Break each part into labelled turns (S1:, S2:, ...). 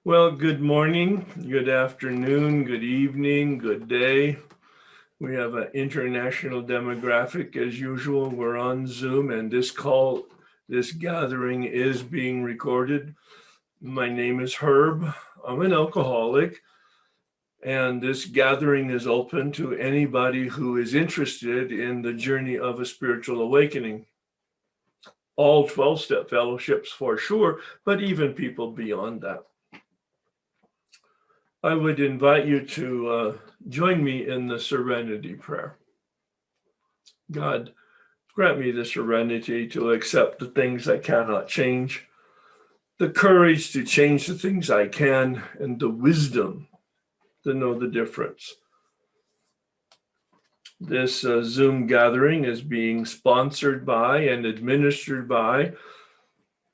S1: Well, good morning, good afternoon, good evening, good day. We have an international demographic as usual. We're on Zoom, and this gathering is being recorded. My name is Herb. I'm an alcoholic, and this gathering is open to anybody who is interested in the journey of a spiritual awakening. All 12-step fellowships for sure, but even people beyond that. I would invite you to join me in the Serenity Prayer. God, grant me the serenity to accept the things I cannot change, the courage to change the things I can, and the wisdom to know the difference. This Zoom gathering is being sponsored by and administered by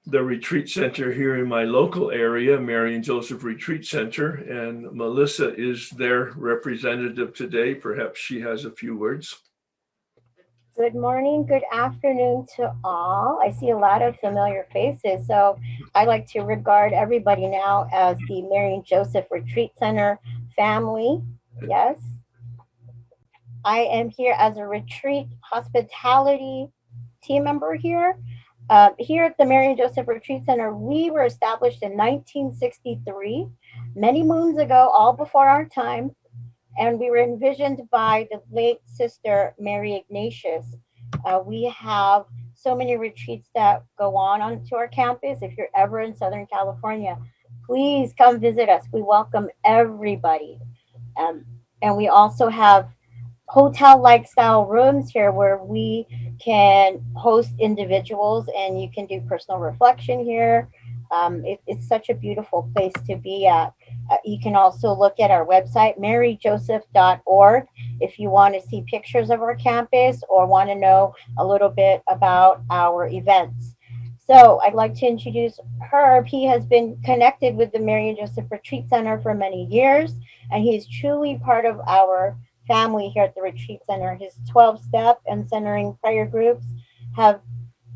S1: the retreat center here in my local area, Mary and Joseph Retreat Center, and Melissa is their representative today. Perhaps she has a few words.
S2: Good morning, good afternoon to all. I see a lot of familiar faces, so I like to regard everybody now as the Mary and Joseph Retreat Center family. Yes, I am here as a retreat hospitality team member here. Here at the Mary and Joseph Retreat Center, we were established in 1963, many moons ago, all before our time, and we were envisioned by the late sister Mary Ignatius. We have so many retreats that go on onto our campus. If you're ever in Southern California, please come visit us. We welcome everybody. Um, and we also have hotel-like style rooms here where we can host individuals and you can do personal reflection here. It's such a beautiful place to be at. You can also look at our website, maryjoseph.org, if you want to see pictures of our campus or want to know a little bit about our events. So I'd like to introduce Herb. He has been connected with the Mary and Joseph Retreat Center for many years, and he is truly part of our family here at the retreat center. His 12 step and centering prayer groups have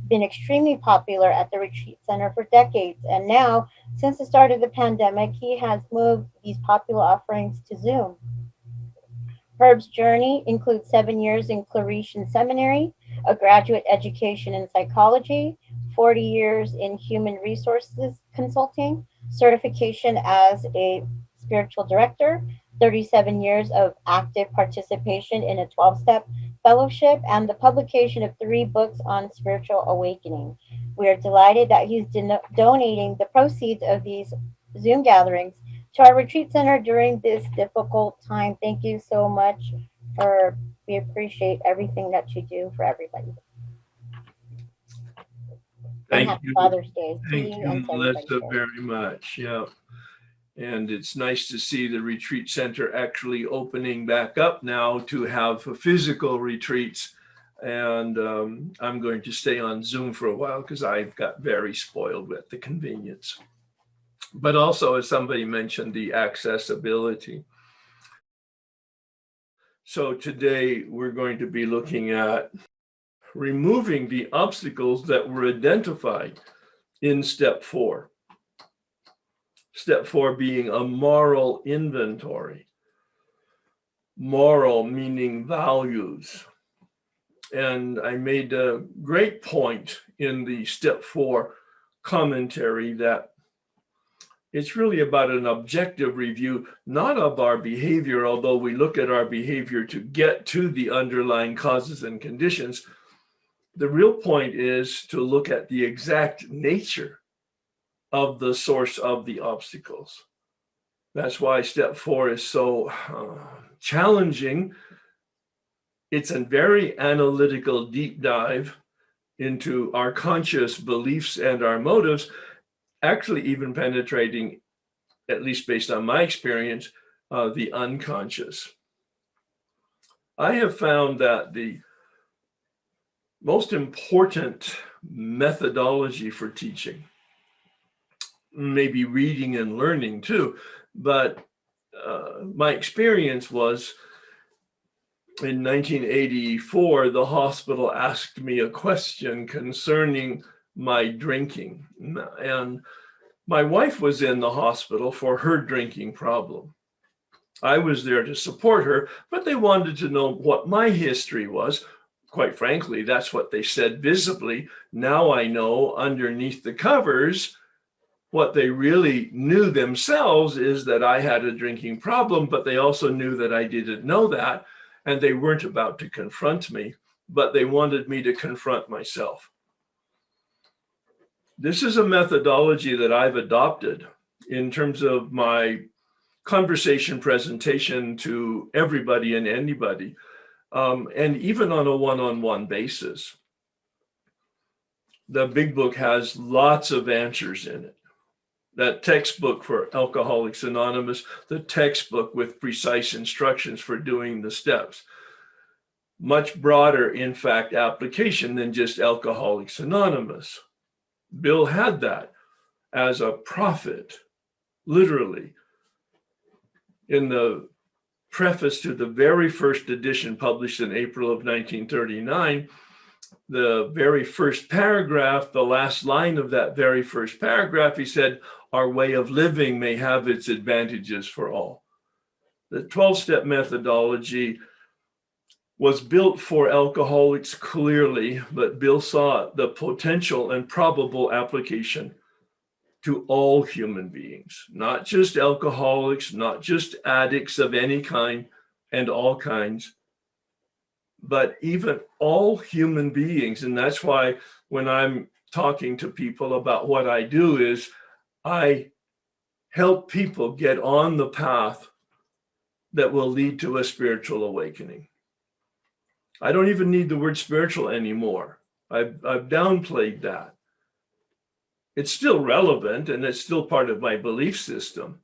S2: been extremely popular at the retreat center for decades. And now, since the start of the pandemic, he has moved these popular offerings to Zoom. Herb's journey includes 7 years in Claretian Seminary, a graduate education in psychology, 40 years in human resources consulting, certification as a spiritual director, 37 years of active participation in a 12 step fellowship, and the publication of 3 books on spiritual awakening. We are delighted that he's donating the proceeds of these Zoom gatherings to our retreat center during this difficult time. Thank you so much for we appreciate everything that you do for everybody. And
S1: Thank
S2: happy
S1: you.
S2: Father's Day to
S1: Thank
S2: you and
S1: you,
S2: to everybody
S1: Melissa,
S2: here.
S1: very much. Yeah. And it's nice to see the retreat center actually opening back up now to have physical retreats. And I'm going to stay on Zoom for a while because I've got very spoiled with the convenience. But also, as somebody mentioned, the accessibility. So today we're going to be looking at removing the obstacles that were identified in step 4. Step 4 being a moral inventory. Moral meaning values. And I made a great point in the step 4 commentary that it's really about an objective review, not of our behavior, although we look at our behavior to get to the underlying causes and conditions. The real point is to look at the exact nature of the source of the obstacles. That's why step 4 is so challenging. It's a very analytical deep dive into our conscious beliefs and our motives, actually even penetrating, at least based on my experience, the unconscious. I have found that the most important methodology for teaching, maybe reading and learning too, but my experience was in 1984, the hospital asked me a question concerning my drinking. And My wife was in the hospital for her drinking problem. I was there to support her, but they wanted to know what my history was. Quite frankly, that's what they said visibly. Now I know underneath the covers, what they really knew themselves is that I had a drinking problem, but they also knew that I didn't know that, and they weren't about to confront me, but they wanted me to confront myself. This is a methodology that I've adopted in terms of my conversation presentation to everybody and anybody, and even on a one-on-one basis. The big book has lots of answers in it. That textbook for Alcoholics Anonymous, the textbook with precise instructions for doing the steps. Much broader, in fact, application than just Alcoholics Anonymous. Bill had that as a prophet, literally. In the preface to the very first edition published in April of 1939, the very first paragraph, the last line of that very first paragraph, he said, "Our way of living may have its advantages for all." The 12-step methodology was built for alcoholics clearly, but Bill saw the potential and probable application to all human beings, not just alcoholics, not just addicts of any kind and all kinds, but even all human beings. And that's why when I'm talking to people about what I do is I help people get on the path that will lead to a spiritual awakening. I don't even need the word spiritual anymore. I've downplayed that. It's still relevant and it's still part of my belief system.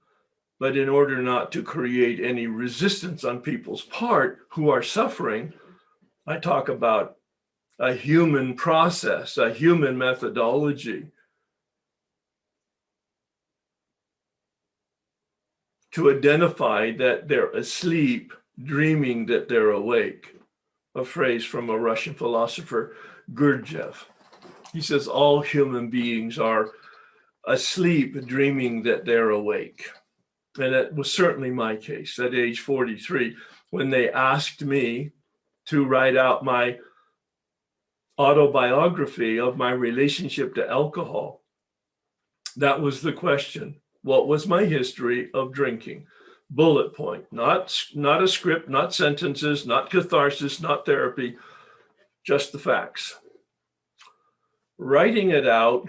S1: But in order not to create any resistance on people's part who are suffering, I talk about a human process, a human methodology to identify that they're asleep, dreaming that they're awake. A phrase from a Russian philosopher, Gurdjieff. He says all human beings are asleep, dreaming that they're awake. And that was certainly my case at age 43, when they asked me to write out my autobiography of my relationship to alcohol. That was the question. What was my history of drinking? Bullet point, not a script, not sentences, not catharsis, not therapy, just the facts. Writing it out,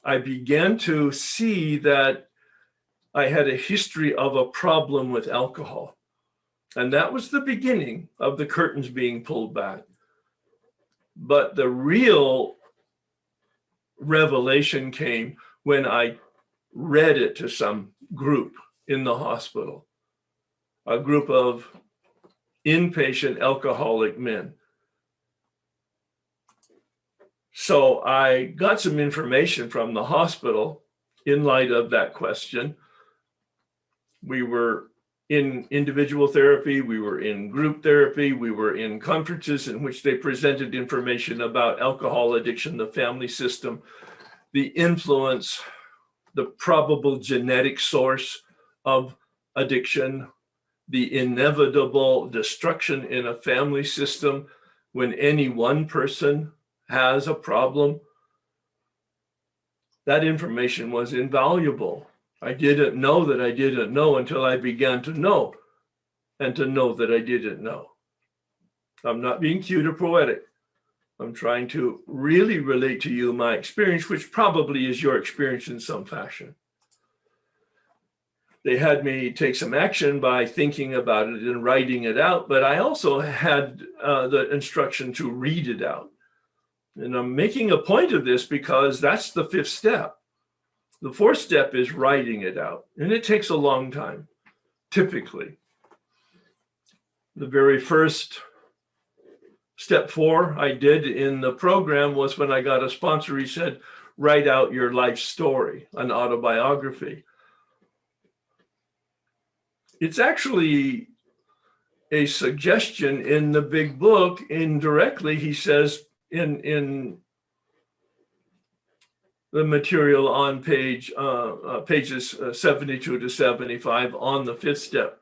S1: I began to see that I had a history of a problem with alcohol. And that was the beginning of the curtains being pulled back. But the real revelation came when I read it to some group in the hospital, a group of inpatient alcoholic men. So I got some information from the hospital in light of that question. We were in individual therapy, we were in group therapy, we were in conferences in which they presented information about alcohol addiction, the family system, the influence, the probable genetic source of addiction, the inevitable destruction in a family system when any one person has a problem. That information was invaluable. I didn't know that I didn't know until I began to know, and to know that I didn't know. I'm not being cute or poetic. I'm trying to really relate to you my experience, which probably is your experience in some fashion. They had me take some action by thinking about it and writing it out, but I also had the instruction to read it out. And I'm making a point of this because that's the fifth step. The fourth step is writing it out, and it takes a long time, typically. The very first step 4 I did in the program was when I got a sponsor. He said, write out your life story, an autobiography. It's actually a suggestion in the big book. Indirectly, he says in the material on pages 72 to 75 on the fifth step.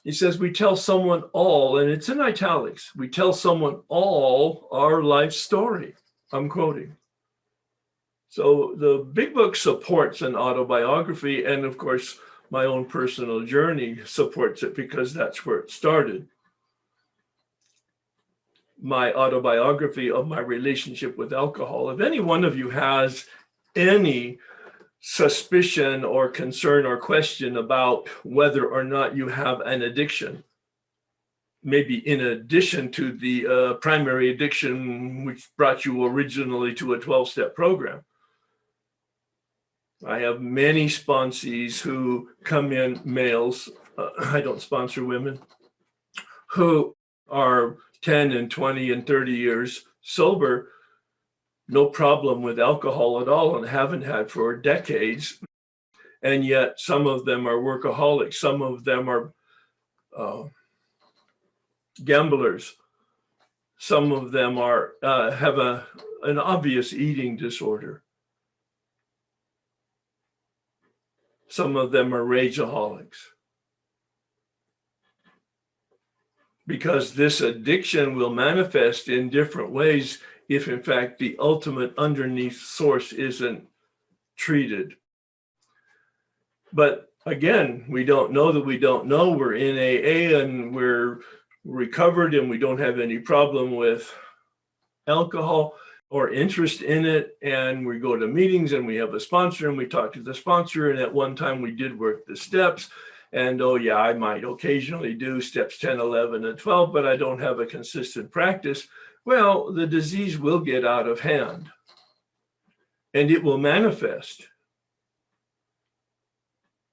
S1: He says, we tell someone all, and it's in italics, we tell someone all our life story. I'm quoting. So the big book supports an autobiography, and of course, my own personal journey supports it because that's where it started. My autobiography of my relationship with alcohol. If any one of you has any suspicion or concern or question about whether or not you have an addiction, maybe in addition to the primary addiction which brought you originally to a 12-step program. I have many sponsees who come in, males, I don't sponsor women, who are 10 and 20 and 30 years sober, no problem with alcohol at all, and haven't had for decades. And yet some of them are workaholics. Some of them are gamblers. Some of them are have an obvious eating disorder. Some of them are rageaholics. Because this addiction will manifest in different ways if in fact the ultimate underneath source isn't treated. But again, we don't know that we don't know. We're in AA and we're recovered and we don't have any problem with alcohol or interest in it. And we go to meetings and we have a sponsor and we talk to the sponsor. And at one time we did work the steps. And oh yeah, I might occasionally do steps 10, 11, and 12, but I don't have a consistent practice. Well, the disease will get out of hand and it will manifest.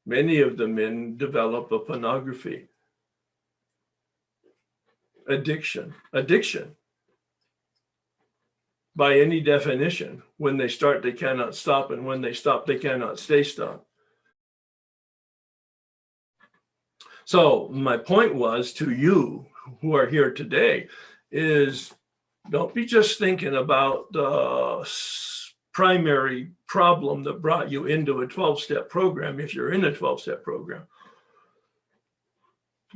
S1: Many of the men develop a pornography addiction. By any definition, when they start, they cannot stop. And when they stop, they cannot stay stopped. So my point was to you who are here today is don't be just thinking about the primary problem that brought you into a 12-step program if you're in a 12-step program.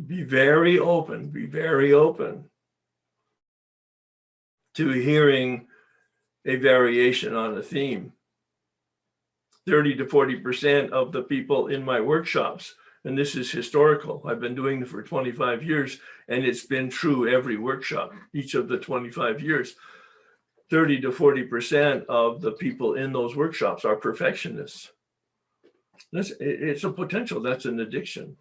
S1: Be very open to hearing a variation on a theme. 30 to 40% of the people in my workshops, and this is historical, I've been doing it for 25 years, and it's been true every workshop, each of the 25 years. 30 to 40% of the people in those workshops are perfectionists. It's a potential, that's an addiction.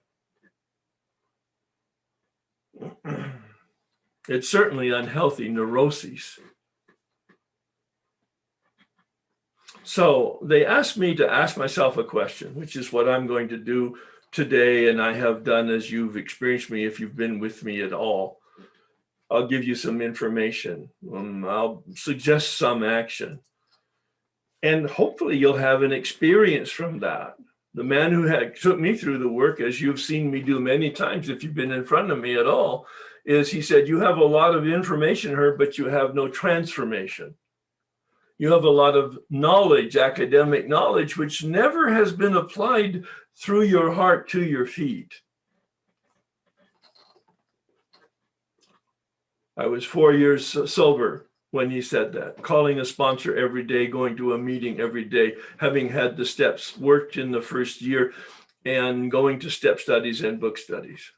S1: It's certainly unhealthy neuroses. So they asked me to ask myself a question, which is what I'm going to do today, and I have done as you've experienced me if you've been with me at all. I'll give you some information. I'll suggest some action. And hopefully you'll have an experience from that. The man who took me through the work, as you've seen me do many times if you've been in front of me at all, is he said, you have a lot of information, Herb, but you have no transformation. You have a lot of knowledge, academic knowledge, which never has been applied through your heart to your feet. I was 4 years sober when he said that, calling a sponsor every day, going to a meeting every day, having had the steps worked in the first year and going to step studies and book studies.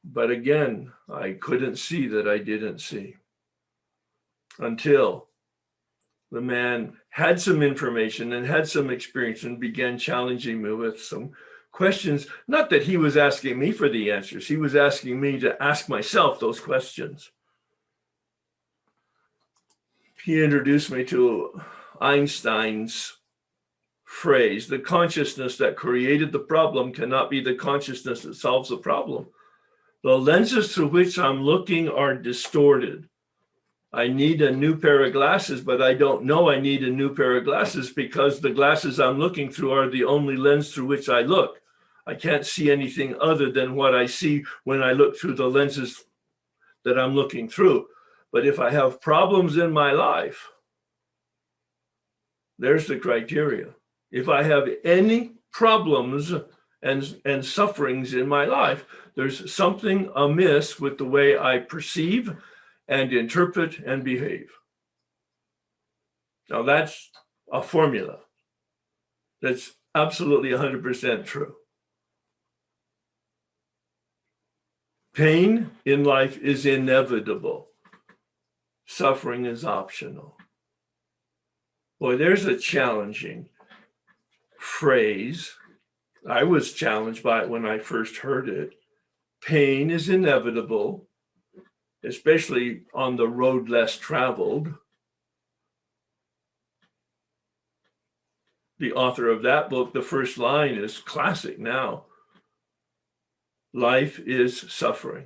S1: But again, I couldn't see that I didn't see until the man had some information and had some experience and began challenging me with some questions. Not that he was asking me for the answers. He was asking me to ask myself those questions. He introduced me to Einstein's phrase, the consciousness that created the problem cannot be the consciousness that solves the problem. The lenses through which I'm looking are distorted. I need a new pair of glasses, but I don't know I need a new pair of glasses because the glasses I'm looking through are the only lens through which I look. I can't see anything other than what I see when I look through the lenses that I'm looking through. But if I have problems in my life, There's the criteria. If I have any problems and sufferings in my life, there's something amiss with the way I perceive and interpret and behave. Now that's a formula that's absolutely 100% true. Pain in life is inevitable. Suffering is optional. Boy, there's a challenging phrase. I was challenged by it when I first heard it. Pain is inevitable, especially on the road less traveled. The author of that book, the first line is classic now. Life is suffering.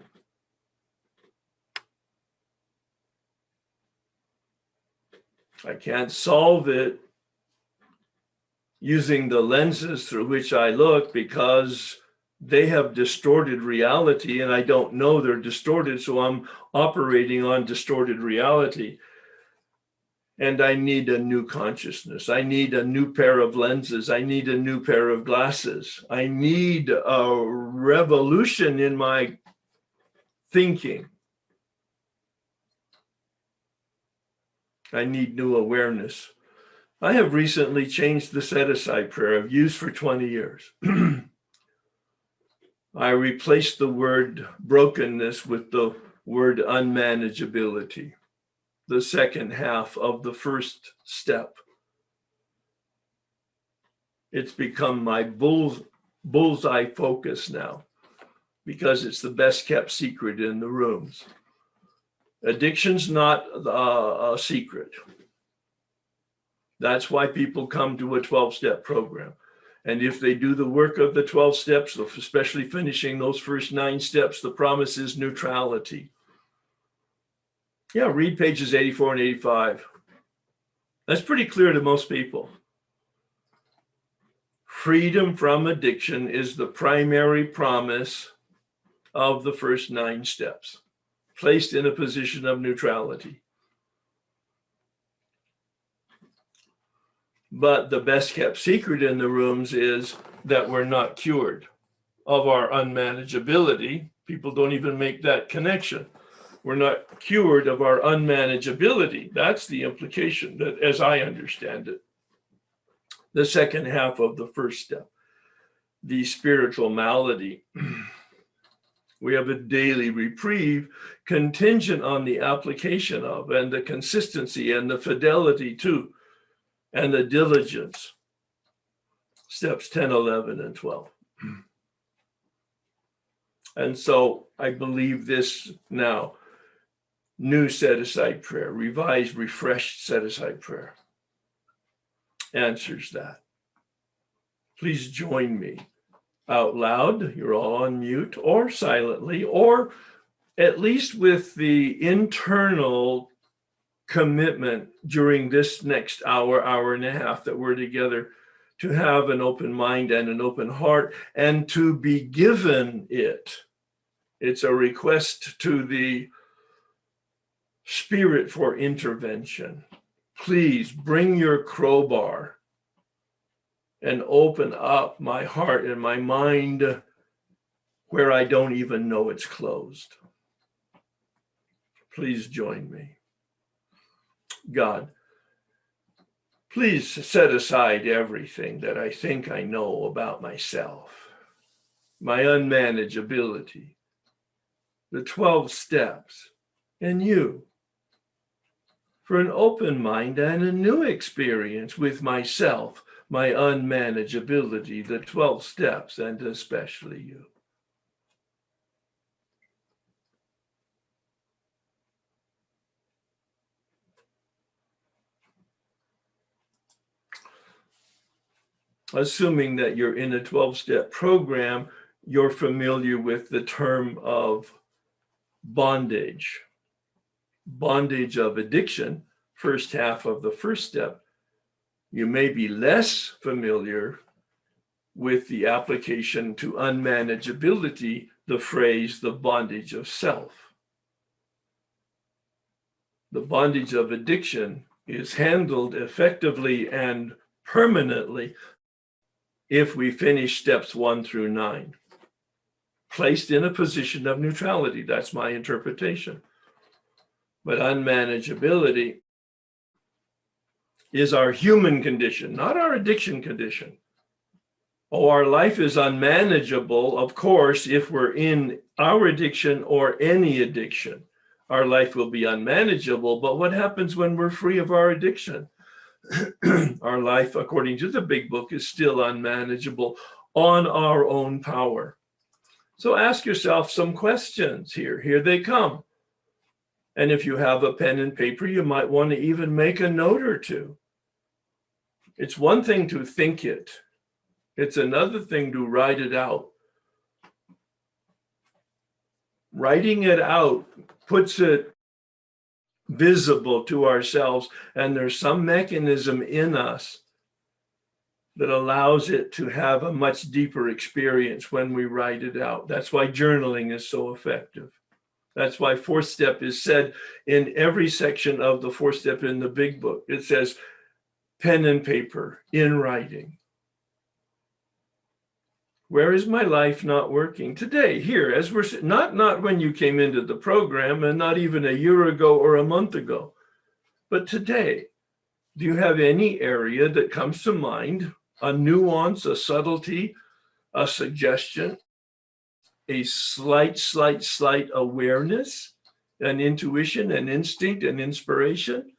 S1: I can't solve it using the lenses through which I look because they have distorted reality and I don't know they're distorted, so I'm operating on distorted reality. And I need a new consciousness. I need a new pair of lenses. I need a new pair of glasses. I need a revolution in my thinking. I need new awareness. I have recently changed the set-aside prayer I've used for 20 years. I replaced the word brokenness with the word unmanageability, the second half of the first step. It's become my bullseye focus now because it's the best kept secret in the rooms. Addiction's not a secret. That's why people come to a 12-step program. And if they do the work of the 12 steps, especially finishing those first 9 steps, the promise is neutrality. Yeah, read pages 84 and 85. That's pretty clear to most people. Freedom from addiction is the primary promise of the first 9 steps, placed in a position of neutrality. But the best kept secret in the rooms is that we're not cured of our unmanageability. People don't even make that connection. We're not cured of our unmanageability. That's the implication, that, as I understand it. The second half of the first step, the spiritual malady. We have a daily reprieve contingent on the application of and the consistency and the fidelity to and the diligence. Steps 10, 11, and 12. And so I believe this now, new set-aside prayer, revised, refreshed set-aside prayer, answers that. Please join me out loud. You're all on mute or silently, or at least with the internal commitment during this next hour, hour and a half that we're together, to have an open mind and an open heart and to be given it. It's a request to the Spirit for intervention. Please bring your crowbar and open up my heart and my mind where I don't even know it's closed. Please join me. God, please set aside everything that I think I know about myself, my unmanageability, the 12 steps, and you, for an open mind and a new experience with myself, my unmanageability, the 12 steps, and especially you. Assuming that you're in a 12-step program, you're familiar with the term of bondage. Bondage of addiction, first half of the first step. You may be less familiar with the application to unmanageability, the phrase, the bondage of self. The bondage of addiction is handled effectively and permanently if we finish steps 1 through 9, placed in a position of neutrality. That's my interpretation. But unmanageability is our human condition, not our addiction condition. Oh, our life is unmanageable, of course, if we're in our addiction or any addiction. Our life will be unmanageable, but what happens when we're free of our addiction? Our life, according to the big book, is still unmanageable on our own power. So ask yourself some questions here. Here they come. And if you have a pen and paper, you might want to even make a note or two. It's one thing to think it. It's another thing to write it out. Writing it out puts it visible to ourselves, and there's some mechanism in us that allows it to have a much deeper experience when we write it out. That's why journaling is so effective. That's why 4th step is said in every section of the 4th step in the big book. It says pen and paper in writing. Where is my life not working? Today, here, as we're not when you came into the program, and not even a year ago or a month ago, but today. Do you have any area that comes to mind, a nuance, a subtlety, a suggestion, a slight awareness, an intuition, an instinct, an inspiration?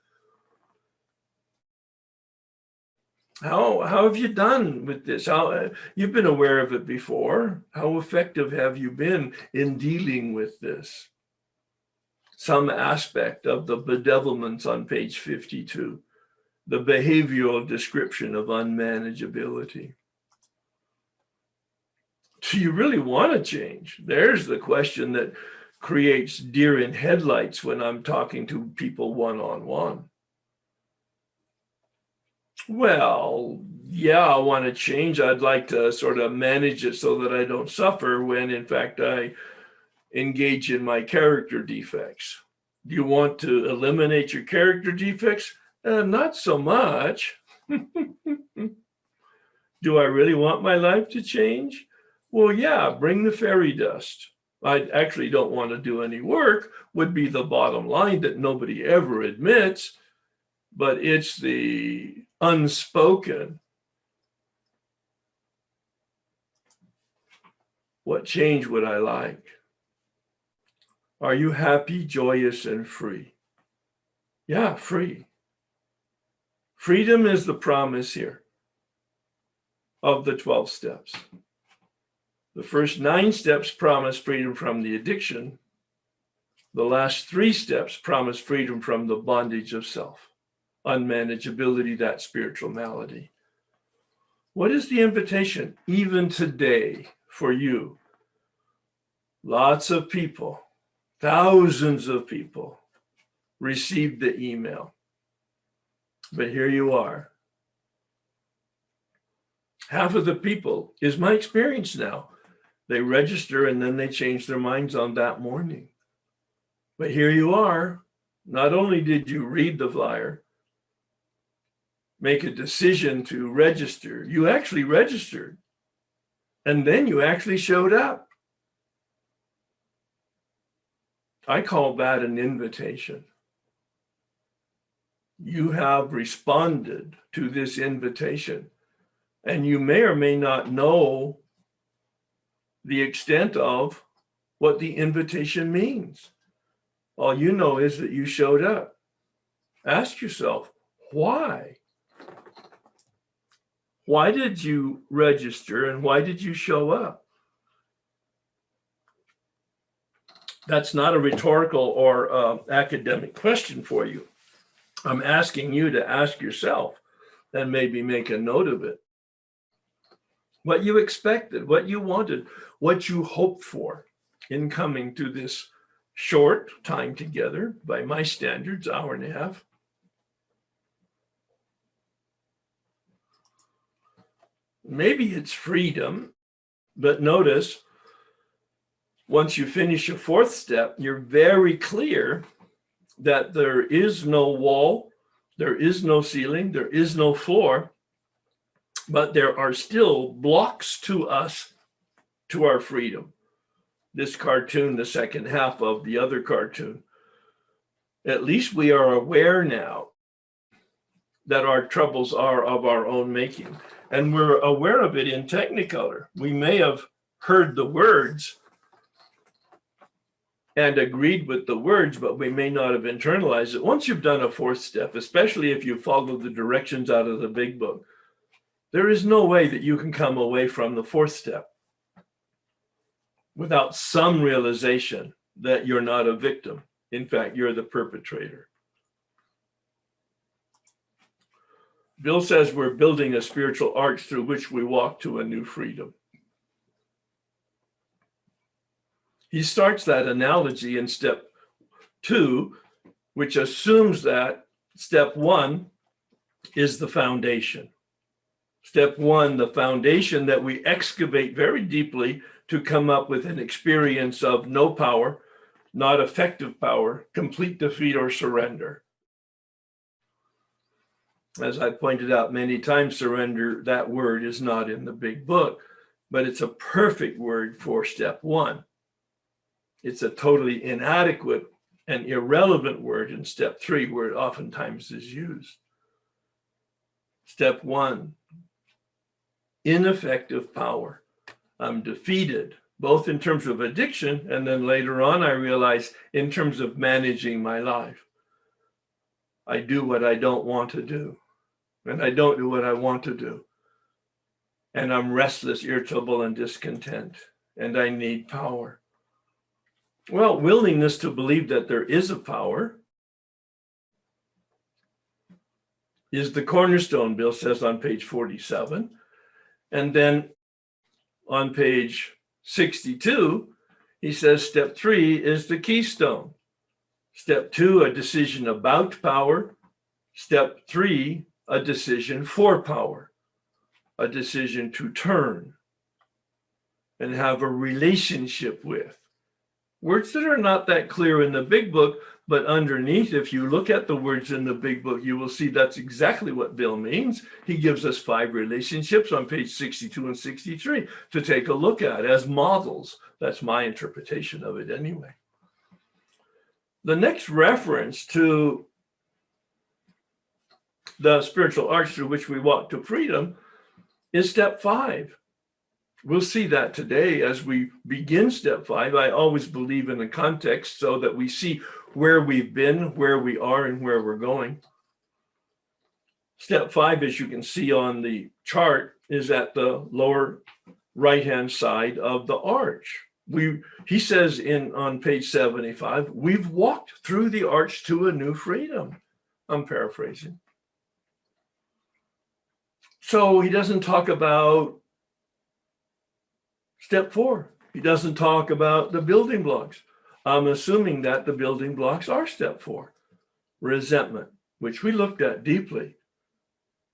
S1: How have you done with this? You've been aware of it before. How effective have you been in dealing with this? Some aspect of the bedevilments on page 52, the behavioral description of unmanageability. Do you really want to change? There's the question that creates deer in headlights when I'm talking to people one-on-one. Well, yeah, I want to change. I'd like to sort of manage it so that I don't suffer when, in fact, I engage in my character defects. Do you want to eliminate your character defects? Not so much. Do I really want my life to change? Well, yeah, bring the fairy dust. I actually don't want to do any work, would be the bottom line that nobody ever admits, but it's the unspoken. What change would I like? Are you happy, joyous, and free? Yeah, free. Freedom is the promise here of the 12 steps. The first 9 steps promise freedom from the addiction. The last 3 steps promise freedom from the bondage of self, unmanageability, that spiritual malady. What is the invitation even today for you? Lots of people, thousands of people received the email. But here you are. Half of the people is my experience now. They register and then they change their minds on that morning. But here you are. Not only did you read the flyer, make a decision to register, you actually registered. And then you actually showed up. I call that an invitation. You have responded to this invitation, and you may or may not know the extent of what the invitation means. All you know is that you showed up. Ask yourself, why? Why did you register and why did you show up? That's not a rhetorical or academic question for you. I'm asking you to ask yourself and maybe make a note of it. What you expected, what you wanted, what you hoped for in coming to this short time together, by my standards, hour and a half. Maybe it's freedom, but notice once you finish your 4th step, you're very clear that there is no wall There is no ceiling, there is no floor, but there are still blocks to us, to our freedom. This cartoon, the second half of the other cartoon. At least we are aware now that our troubles are of our own making. And we're aware of it in Technicolor. We may have heard the words and agreed with the words, but we may not have internalized it. Once you've done a fourth step, especially if you follow the directions out of the big book, there is no way that you can come away from the fourth step without some realization that you're not a victim. In fact, you're the perpetrator. Bill says we're building a spiritual arch through which we walk to a new freedom. He starts that analogy in step 2, which assumes that step 1 is the foundation. Step 1, the foundation that we excavate very deeply to come up with an experience of no power, not effective power, complete defeat or surrender. As I pointed out many times, surrender, that word is not in the big book, but it's a perfect word for step 1. It's a totally inadequate and irrelevant word in step 3, where it oftentimes is used. Step 1, ineffective power. I'm defeated, both in terms of addiction, and then later on I realized in terms of managing my life. I do what I don't want to do, and I don't do what I want to do. And I'm restless, irritable, and discontent, and I need power. Well, willingness to believe that there is a power is the cornerstone, Bill says on page 47. And then on page 62, he says step 3 is the keystone. Step 2, a decision about power. Step 3, a decision for power, a decision to turn and have a relationship with. Words that are not that clear in the big book, but underneath, if you look at the words in the big book, you will see that's exactly what Bill means. He gives us 5 relationships on page 62 and 63 to take a look at as models. That's my interpretation of it anyway. The next reference to the spiritual arch through which we walk to freedom is step 5. We'll see that today as we begin step 5. I always believe in the context so that we see where we've been, where we are, and where we're going. Step 5, as you can see on the chart, is at the lower right-hand side of the arch. He says on page 75, we've walked through the arch to a new freedom. I'm paraphrasing. So he doesn't talk about step 4. He doesn't talk about the building blocks. I'm assuming that the building blocks are step 4. Resentment, which we looked at deeply.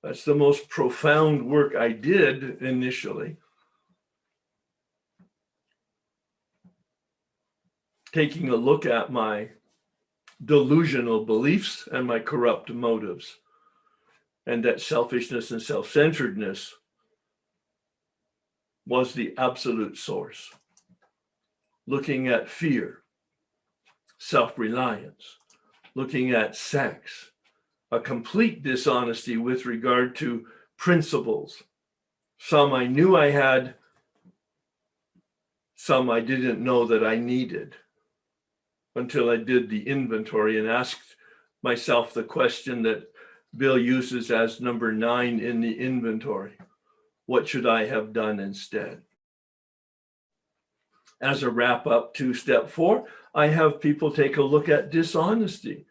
S1: That's the most profound work I did initially. Taking a look at my delusional beliefs and my corrupt motives, and that selfishness and self-centeredness was the absolute source. Looking at fear, self-reliance, looking at sex, a complete dishonesty with regard to principles. Some I knew I had, some I didn't know that I needed until I did the inventory and asked myself the question that Bill uses as number 9 in the inventory. What should I have done instead? As a wrap up to step 4, I have people take a look at dishonesty,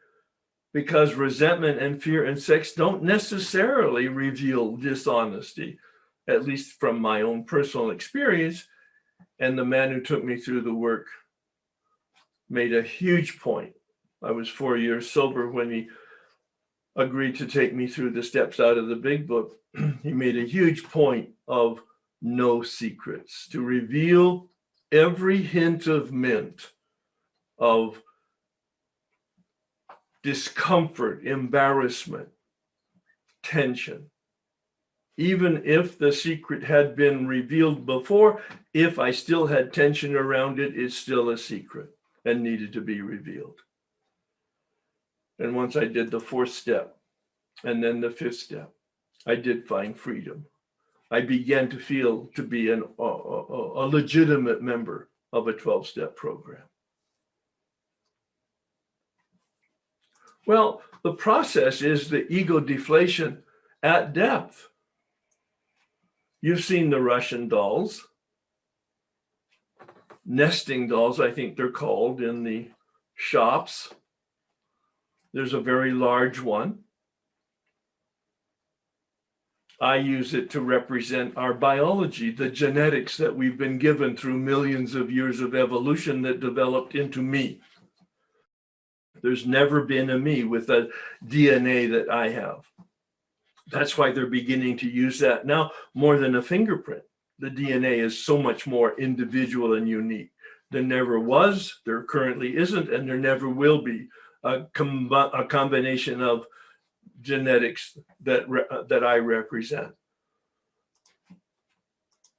S1: because resentment and fear and sex don't necessarily reveal dishonesty, at least from my own personal experience. And the man who took me through the work made a huge point. I was 4 years sober when he agreed to take me through the steps out of the big book. He made a huge point of no secrets, to reveal every hint of mint, of discomfort, embarrassment, tension. Even if the secret had been revealed before, if I still had tension around it, it's still a secret and needed to be revealed. And once I did the fourth step and then the fifth step, I did find freedom. I began to feel to be a legitimate member of a 12-step program. Well, the process is the ego deflation at depth. You've seen the Russian dolls, nesting dolls, I think they're called, in the shops. There's a very large one. I use it to represent our biology, the genetics that we've been given through millions of years of evolution that developed into me. There's never been a me with a DNA that I have. That's why they're beginning to use that now more than a fingerprint. The DNA is so much more individual and unique. There never was, there currently isn't, and there never will be a combination of genetics that I represent.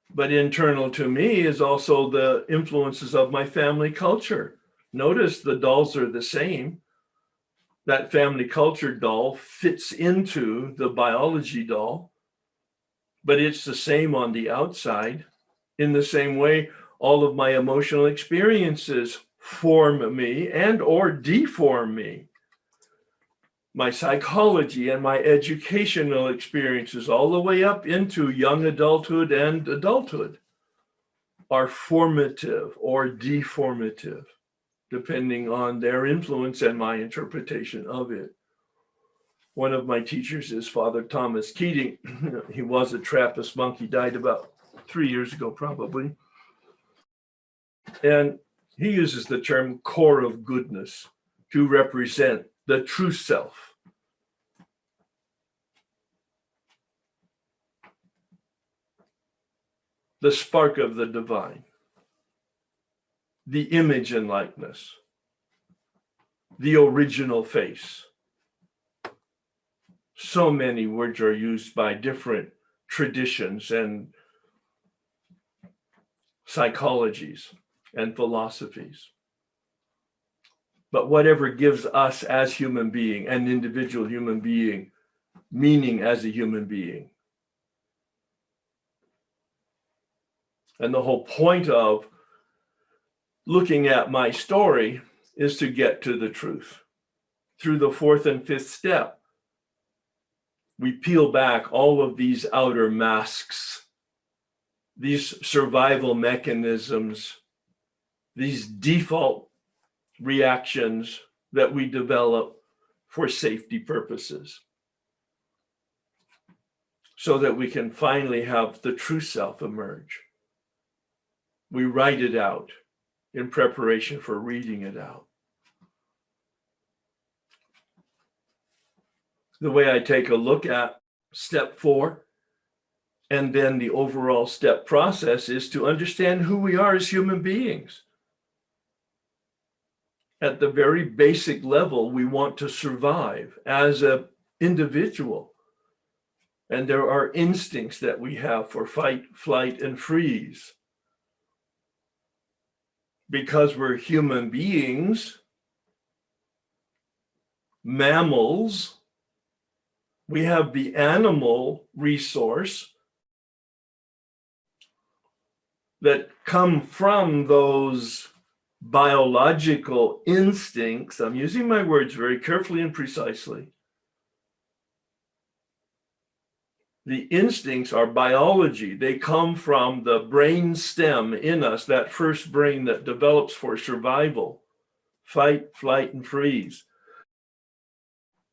S1: But internal to me is also the influences of my family culture. Notice the dolls are the same. That family culture doll fits into the biology doll, but it's the same on the outside. In the same way, all of my emotional experiences form me and or deform me. My psychology and my educational experiences all the way up into young adulthood and adulthood are formative or deformative, depending on their influence and my interpretation of it. One of my teachers is Father Thomas Keating. He was a Trappist monk. He died about 3 years ago, probably. And he uses the term core of goodness to represent the true self. The spark of the divine, the image and likeness, the original face. So many words are used by different traditions and psychologies and philosophies. But whatever gives us as human being, an individual human being, meaning as a human being. And the whole point of looking at my story is to get to the truth. Through the fourth and fifth step, we peel back all of these outer masks, these survival mechanisms, these default reactions that we develop for safety purposes, so that we can finally have the true self emerge. We write it out in preparation for reading it out. The way I take a look at step 4 and then the overall step process is to understand who we are as human beings. At the very basic level, we want to survive as an individual. And there are instincts that we have for fight, flight, and freeze. Because we're human beings, mammals, we have the animal resource that come from those biological instincts. I'm using my words very carefully and precisely. The instincts are biology. They come from the brain stem in us, that first brain that develops for survival, fight, flight, and freeze.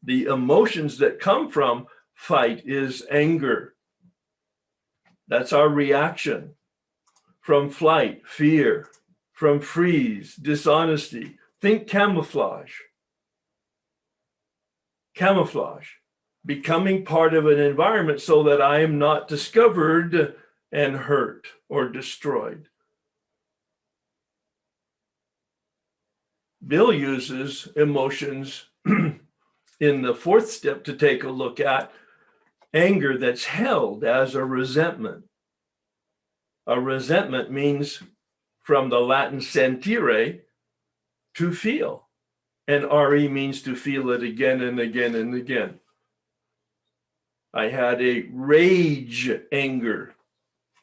S1: The emotions that come from fight is anger. That's our reaction. From flight, fear. From freeze, dishonesty. Think camouflage. Camouflage. Becoming part of an environment so that I am not discovered and hurt or destroyed. Bill uses emotions in the fourth step to take a look at anger that's held as a resentment. A resentment means, from the Latin sentire, to feel. And re means to feel it again and again and again. I had a rage anger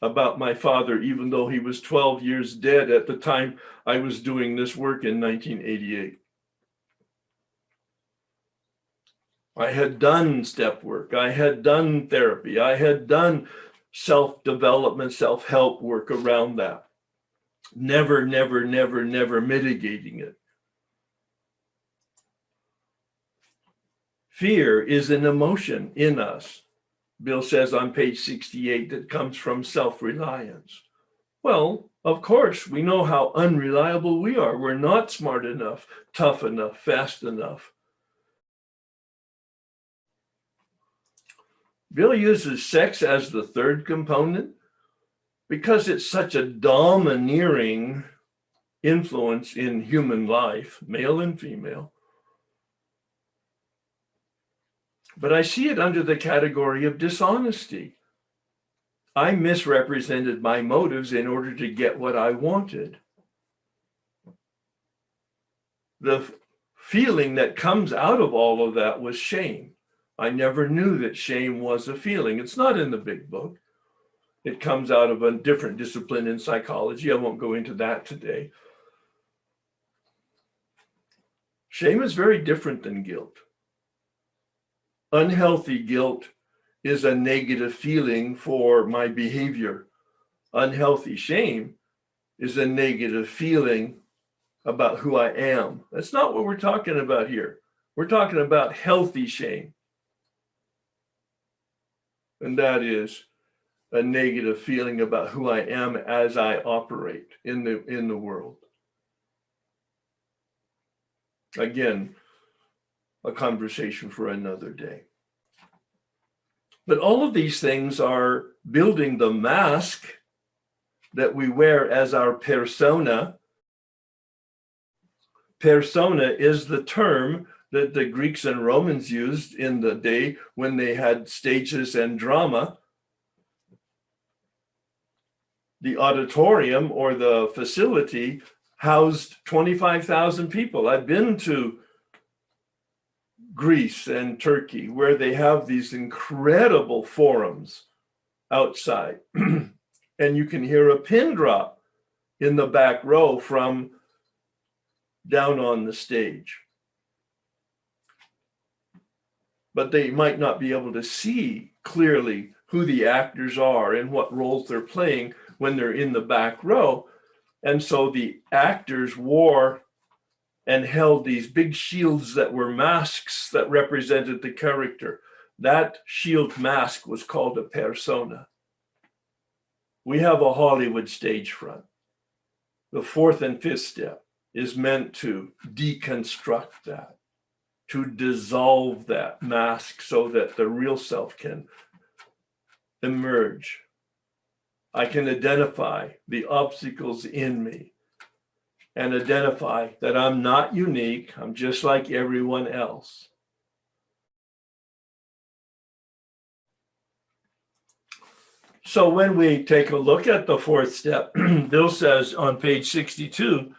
S1: about my father, even though he was 12 years dead at the time I was doing this work in 1988. I had done step work. I had done therapy. I had done self-development, self-help work around that. Never, never, never, never mitigating it. Fear is an emotion in us. Bill says on page 68 that comes from self-reliance. Well, of course, we know how unreliable we are. We're not smart enough, tough enough, fast enough. Bill uses sex as the third component because it's such a domineering influence in human life, male and female. But I see it under the category of dishonesty. I misrepresented my motives in order to get what I wanted. The feeling that comes out of all of that was shame. I never knew that shame was a feeling. It's not in the big book. It comes out of a different discipline in psychology. I won't go into that today. Shame is very different than guilt. Unhealthy guilt is a negative feeling for my behavior. Unhealthy shame is a negative feeling about who I am. That's not what we're talking about here. We're talking about healthy shame. And that is a negative feeling about who I am as I operate in the world. Again, a conversation for another day. But all of these things are building the mask that we wear as our persona. Persona is the term that the Greeks and Romans used in the day when they had stages and drama. The auditorium or the facility housed 25,000 people. I've been to Greece and Turkey where they have these incredible forums outside. And you can hear a pin drop in the back row from down on the stage. But they might not be able to see clearly who the actors are and what roles they're playing when they're in the back row. And so the actors wore and held these big shields that were masks that represented the character. That shield mask was called a persona. We have a Hollywood stage front. The fourth and fifth step is meant to deconstruct that, to dissolve that mask so that the real self can emerge. I can identify the obstacles in me and identify that I'm not unique. I'm just like everyone else. So when we take a look at the fourth step, Bill says on page 62,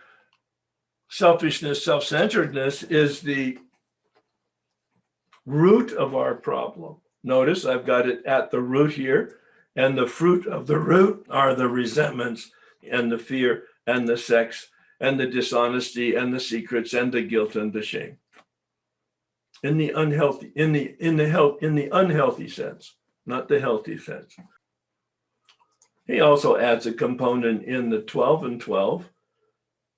S1: selfishness, self-centeredness is the root of our problem. Notice I've got it at the root here, and the fruit of the root are the resentments and the fear and the sex and the dishonesty and the secrets and the guilt and the shame. In the unhealthy, in the unhealthy sense, not the healthy sense. He also adds a component in the 12 and 12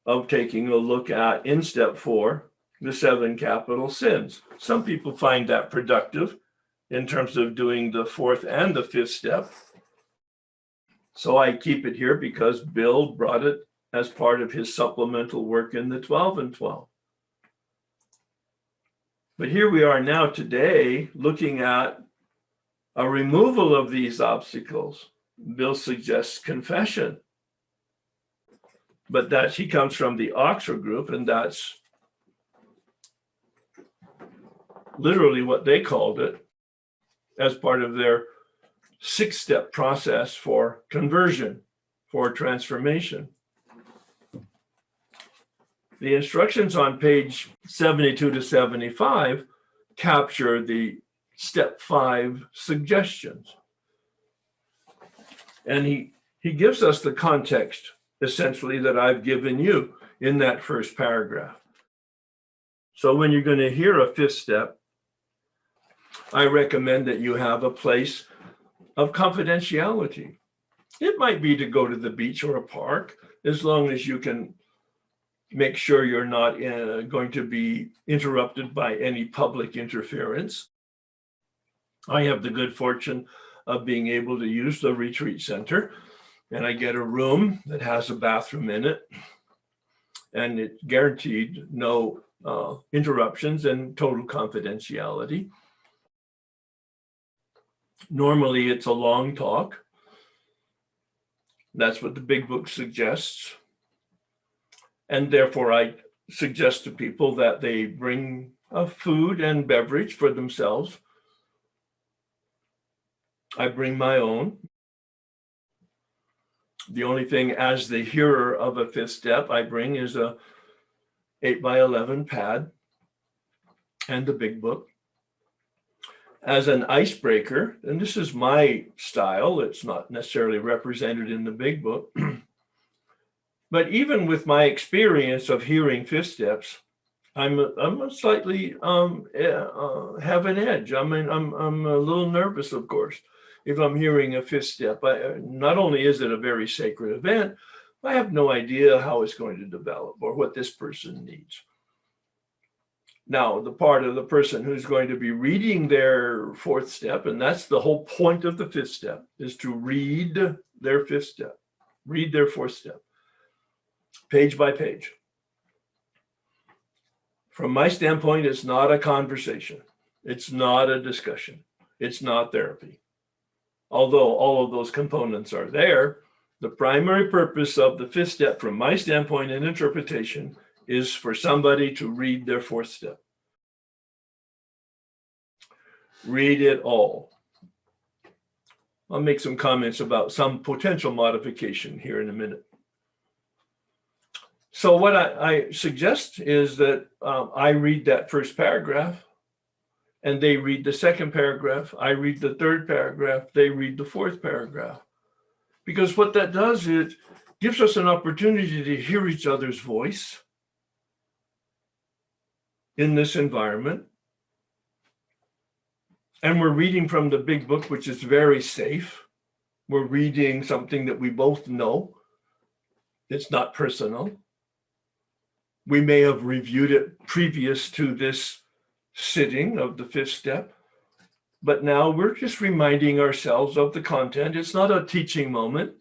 S1: of taking a look at, in step 4, the 7 capital sins. Some people find that productive in terms of doing the 4th and the 5th step. So I keep it here because Bill brought it as part of his supplemental work in the 12 and 12. But here we are now today looking at a removal of these obstacles. Bill suggests confession, but that he comes from the Oxford group, and that's literally what they called it. as part of their 6-step process for conversion, for transformation. The instructions on page 72 to 75 capture the step 5 suggestions. And he gives us the context, essentially, that I've given you in that first paragraph. So when you're going to hear a 5th step, I recommend that you have a place of confidentiality. It might be to go to the beach or a park, as long as you can make sure you're not going to be interrupted by any public interference. I have the good fortune of being able to use the retreat center, and I get a room that has a bathroom in it, and it's guaranteed no interruptions and total confidentiality. Normally, it's a long talk. That's what the big book suggests. And therefore, I suggest to people that they bring food and beverage for themselves. I bring my own. The only thing as the hearer of a 5th step I bring is a 8x11 pad and the big book. As an icebreaker, and this is my style, it's not necessarily represented in the big book, but even with my experience of hearing 5th steps, I'm a slightly have an edge. I mean, I'm a little nervous, of course, if I'm hearing a 5th step. Not only is it a very sacred event, I have no idea how it's going to develop or what this person needs. Now, the part of the person who's going to be reading their 4th step, and that's the whole point of the 5th step, is to read their 5th step, read their 4th step, page by page. From my standpoint, it's not a conversation. It's not a discussion. It's not therapy. Although all of those components are there, the primary purpose of the 5th step, from my standpoint and interpretation, is for somebody to read their 4th step. Read it all. I'll make some comments about some potential modification here in a minute. So what I suggest is that I read that first paragraph, and they read the second paragraph. I read the third paragraph. They read the 4th paragraph. Because what that does is gives us an opportunity to hear each other's voice in this environment. And we're reading from the big book, which is very safe. We're reading something that we both know. It's not personal. We may have reviewed it previous to this sitting of the 5th step, but now we're just reminding ourselves of the content. It's not a teaching moment.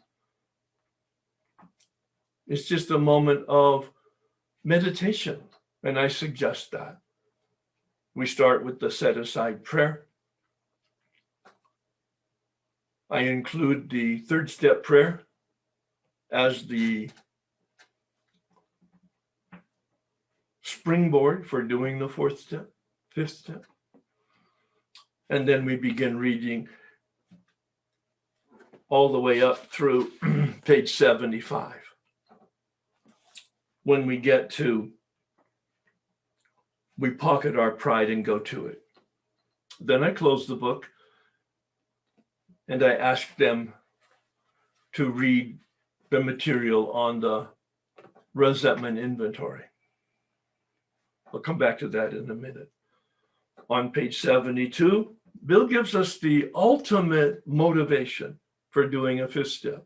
S1: It's just a moment of meditation, and I suggest that. We start with the set-aside prayer. I include the 3rd step prayer as the springboard for doing the 4th step, 5th step. And then we begin reading all the way up through page 75. When we get to, we pocket our pride and go to it. Then I close the book and I ask them to read the material on the resentment inventory. I'll come back to that in a minute. On page 72, Bill gives us the ultimate motivation for doing a 5th step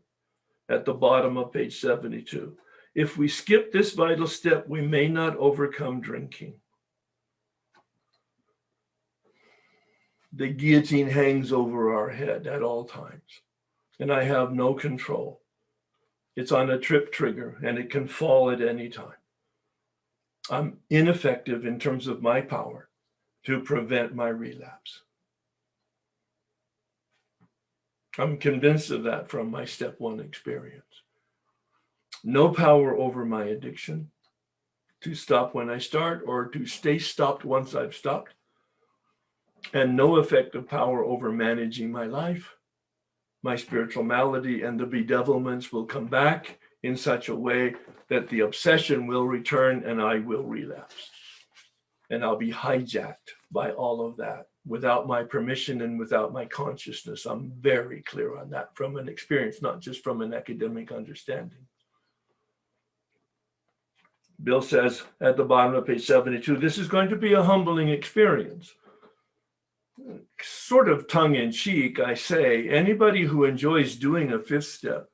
S1: at the bottom of page 72. If we skip this vital step, we may not overcome drinking. The guillotine hangs over our head at all times, and I have no control. It's on a trip trigger, and it can fall at any time. I'm ineffective in terms of my power to prevent my relapse. I'm convinced of that from my step 1 experience. No power over my addiction to stop when I start or to stay stopped once I've stopped. and no effective power over managing my life. My spiritual malady and the bedevilments will come back in such a way that the obsession will return and I will relapse. And I'll be hijacked by all of that without my permission and without my consciousness. I'm very clear on that from an experience, not just from an academic understanding. Bill says at the bottom of page 72, this is going to be a humbling experience. Sort of tongue-in-cheek, I say, anybody who enjoys doing a fifth step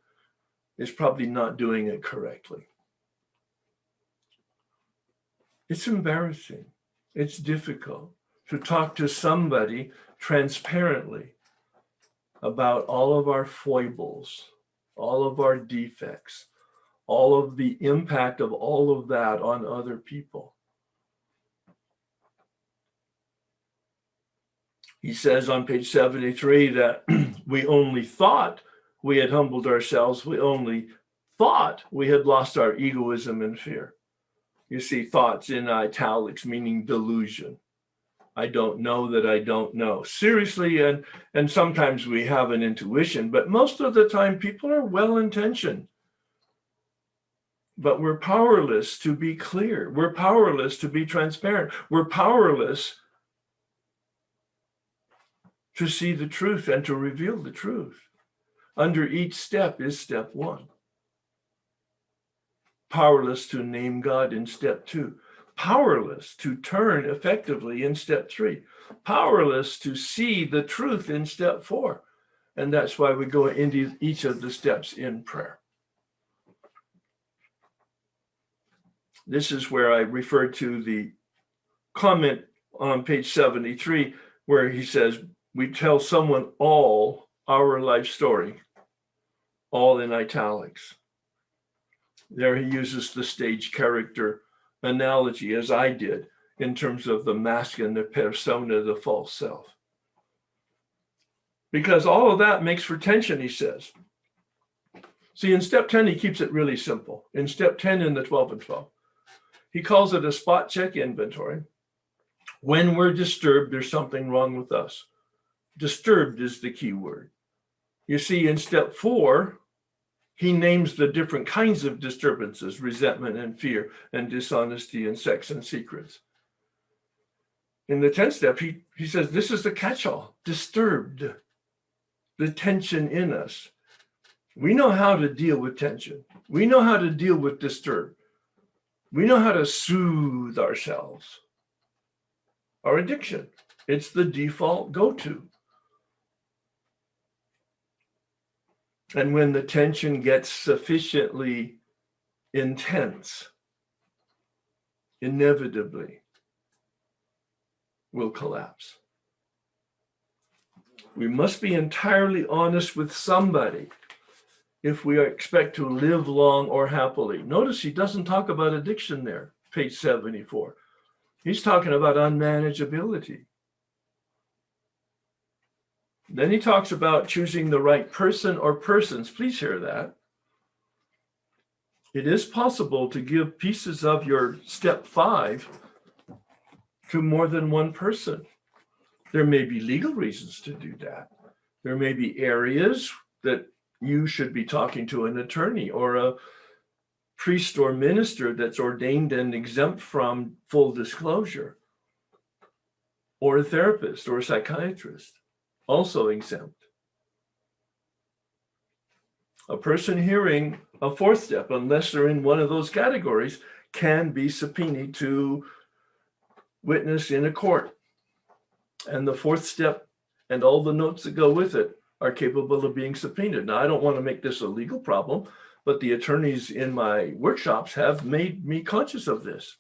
S1: is probably not doing it correctly. It's embarrassing. It's difficult to talk to somebody transparently about all of our foibles, all of our defects, all of the impact of all of that on other people. He says on page 73 that we only thought we had humbled ourselves. We only thought we had lost our egoism and fear. You see thoughts in italics, meaning delusion. I don't know that I don't know. Seriously, and sometimes we have an intuition, but most of the time people are well-intentioned. But we're powerless to be clear. We're powerless to be transparent. We're powerless to see the truth and to reveal the truth. Under each step is step one. Powerless to name God in step two. Powerless to turn effectively in step three. Powerless to see the truth in step four. And that's why we go into each of the steps in prayer. This is where I refer to the comment on page 73, where he says, we tell someone all our life story, all in italics. There he uses the stage character analogy, as I did, in terms of the mask and the persona, the false self. Because all of that makes for tension, he says. See, in step 10, he keeps it really simple. In step 10 in the 12 and 12, he calls it a spot check inventory. When we're disturbed, there's something wrong with us. Disturbed is the key word. You see, in step 4, he names the different kinds of disturbances, resentment and fear and dishonesty and sex and secrets. In the 10th step, he says, this is the catch-all, disturbed, the tension in us. We know how to deal with tension. We know how to deal with disturb. We know how to soothe ourselves. Our addiction, it's the default go-to. And when the tension gets sufficiently intense, inevitably will collapse. We must be entirely honest with somebody if we expect to live long or happily. Notice he doesn't talk about addiction there, page 74. He's talking about unmanageability. Then he talks about choosing the right person or persons. Please hear that. It is possible to give pieces of your step 5 to more than one person. There may be legal reasons to do that. There may be areas that you should be talking to an attorney or a priest or minister that's ordained and exempt from full disclosure, or a therapist or a psychiatrist, also exempt. A person hearing a 4th step, unless they're in one of those categories, can be subpoenaed to witness in a court. And the 4th step and all the notes that go with it are capable of being subpoenaed. Now, I don't want to make this a legal problem, but the attorneys in my workshops have made me conscious of this.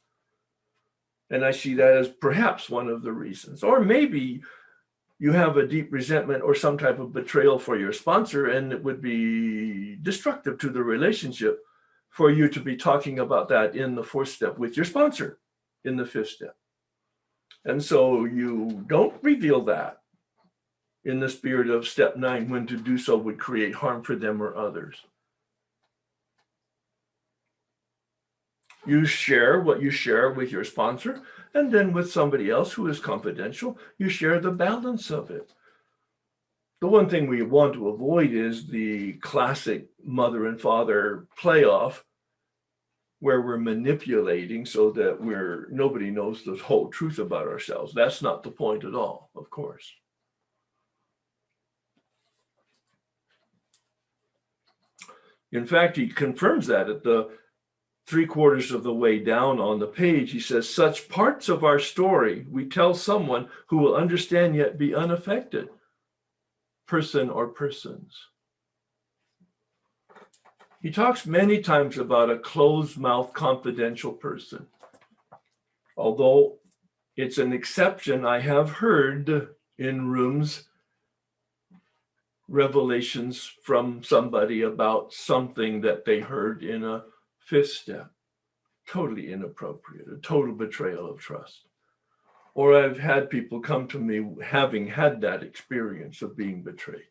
S1: And I see that as perhaps one of the reasons. Or maybe you have a deep resentment or some type of betrayal for your sponsor, and it would be destructive to the relationship for you to be talking about that in the 4th step with your sponsor in the 5th step. And so you don't reveal that in the spirit of step 9, when to do so would create harm for them or others. You share what you share with your sponsor, and then with somebody else who is confidential, you share the balance of it. The one thing we want to avoid is the classic mother and father playoff, where we're manipulating so that nobody knows the whole truth about ourselves. That's not the point at all, of course. In fact, he confirms that at the 3/4 of the way down on the page. He says, such parts of our story we tell someone who will understand yet be unaffected, person or persons. He talks many times about a closed-mouth confidential person. Although it's an exception, I have heard in rooms revelations from somebody about something that they heard in a fifth step. Totally inappropriate, a total betrayal of trust. Or I've had people come to me having had that experience of being betrayed.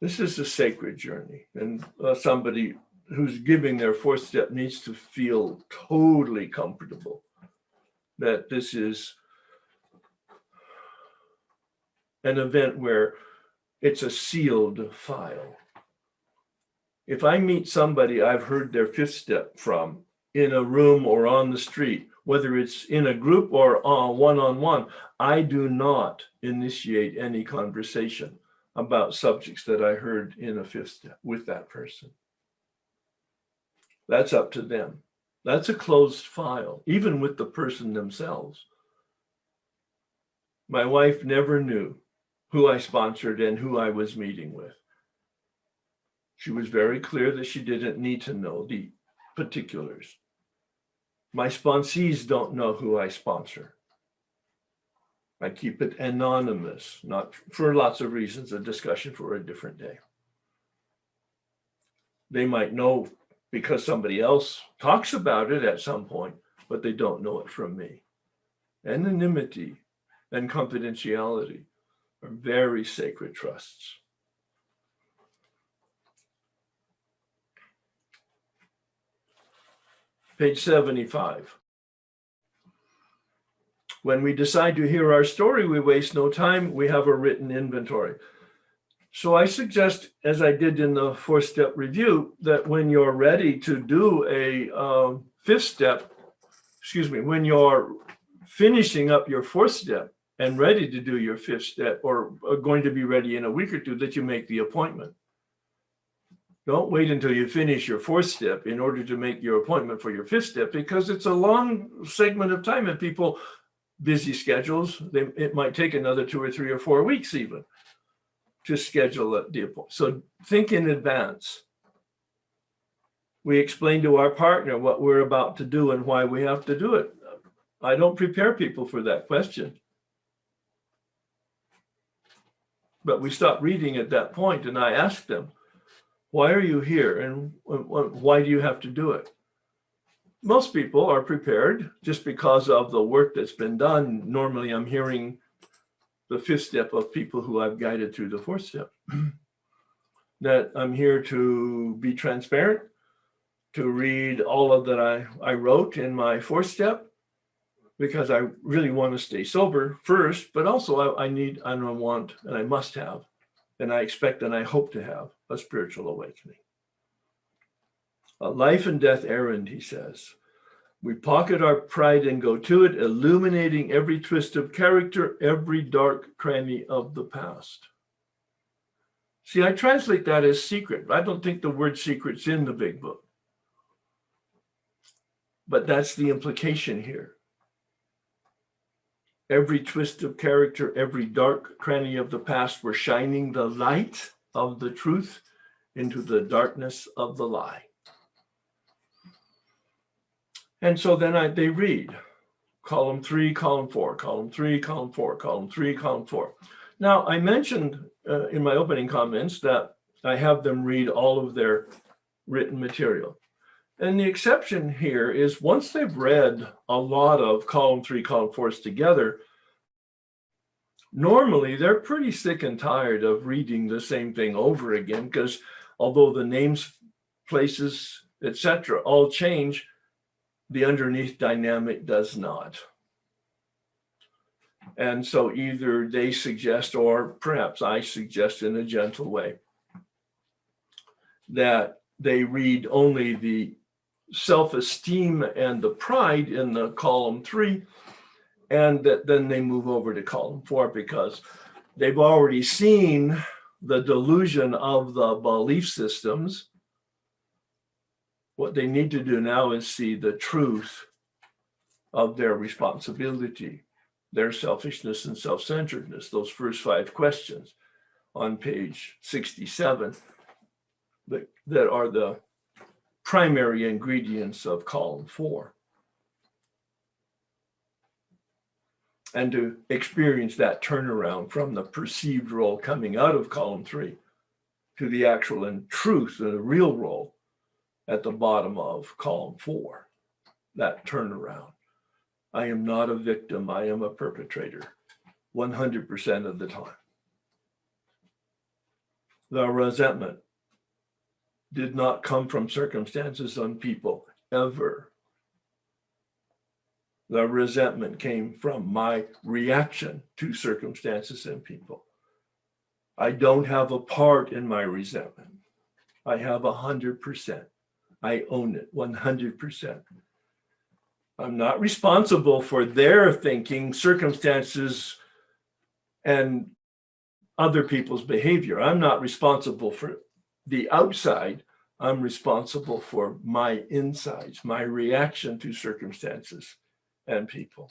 S1: This is a sacred journey, and somebody who's giving their fourth step needs to feel totally comfortable that this is an event where it's a sealed file. If I meet somebody I've heard their fifth step from in a room or on the street, whether it's in a group or one-on-one, I do not initiate any conversation about subjects that I heard in a fifth step with that person. That's up to them. That's a closed file, even with the person themselves. My wife never knew who I sponsored and who I was meeting with. She was very clear that she didn't need to know the particulars. My sponsees don't know who I sponsor. I keep it anonymous, not for lots of reasons, a discussion for a different day. They might know because somebody else talks about it at some point, but they don't know it from me. Anonymity and confidentiality are very sacred trusts. Page 75. When we decide to hear our story, we waste no time. We have a written inventory. So I suggest, as I did in the four-step review, that when you're ready to do a fifth step, when you're finishing up your fourth step and ready to do your fifth step, or are going to be ready in a week or two, that you make the appointment. Don't wait until you finish your fourth step in order to make your appointment for your fifth step, because it's a long segment of time and people, busy schedules, it might take another 2 or 3 or 4 weeks even to schedule the appointment. So think in advance. We explain to our partner what we're about to do and why we have to do it. I don't prepare people for that question. But we stop reading at that point and I ask them, why are you here and why do you have to do it? Most people are prepared just because of the work that's been done. Normally I'm hearing the fifth step of people who I've guided through the fourth step. That I'm here to be transparent, to read all of that I wrote in my fourth step, because I really want to stay sober first, but also I need, and I want, and I must have, and I expect and I hope to have a spiritual awakening. A life and death errand, he says. We pocket our pride and go to it, illuminating every twist of character, every dark cranny of the past. See, I translate that as secret. I don't think the word secret's in the big book. But that's the implication here. Every twist of character, every dark cranny of the past, we're shining the light of the truth into the darkness of the lie. And so then they read column 3, column 4, column 3, column 4, column 3, column 4. Now, I mentioned in my opening comments that I have them read all of their written material. And the exception here is once they've read a lot of column 3, column 4s together, normally they're pretty sick and tired of reading the same thing over again, because although the names, places, etc. all change, the underneath dynamic does not. And so either they suggest, or perhaps I suggest in a gentle way, that they read only the self-esteem and the pride in the column 3, and that then they move over to column 4 because they've already seen the delusion of the belief systems. What they need to do now is see the truth of their responsibility, their selfishness and self-centeredness, those first 5 questions on page 67 that are the primary ingredients of column 4. And to experience that turnaround from the perceived role coming out of column 3 to the actual and truth and the real role at the bottom of column 4, that turnaround. I am not a victim, I am a perpetrator, 100% of the time. The resentment did not come from circumstances on people, ever. The resentment came from my reaction to circumstances and people. I don't have a part in my resentment. I have 100%. I own it 100%. I'm not responsible for their thinking, circumstances, and other people's behavior. I'm not responsible for the outside. I'm responsible for my insides, my reaction to circumstances and people.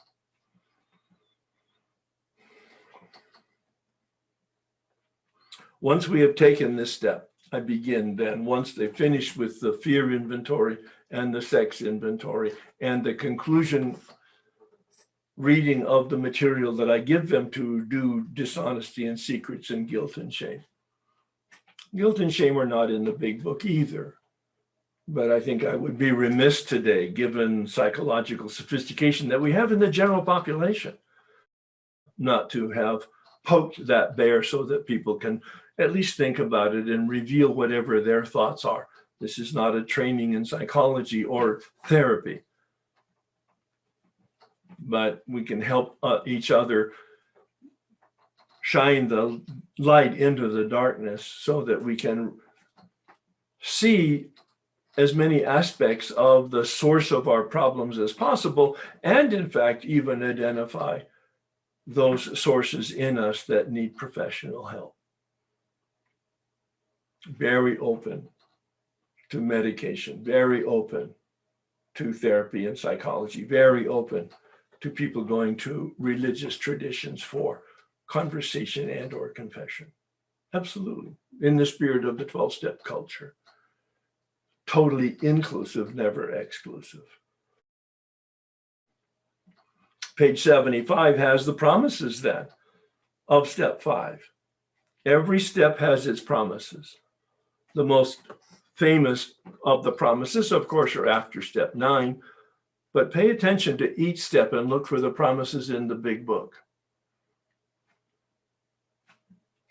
S1: Once we have taken this step, I begin then, once they finish with the fear inventory and the sex inventory and the conclusion reading of the material that I give them to do dishonesty and secrets and guilt and shame. Guilt and shame are not in the big book either, but I think I would be remiss today, given psychological sophistication that we have in the general population, not to have poked that bear so that people can at least think about it and reveal whatever their thoughts are. This is not a training in psychology or therapy, but we can help each other shine the light into the darkness so that we can see as many aspects of the source of our problems as possible, and in fact, even identify those sources in us that need professional help. Very open to medication, very open to therapy and psychology, very open to people going to religious traditions for conversation and or confession. Absolutely. In the spirit of the 12-step culture. Totally inclusive, never exclusive. Page 75 has the promises then of step 5. Every step has its promises. The most famous of the promises, of course, are after step 9, but pay attention to each step and look for the promises in the big book.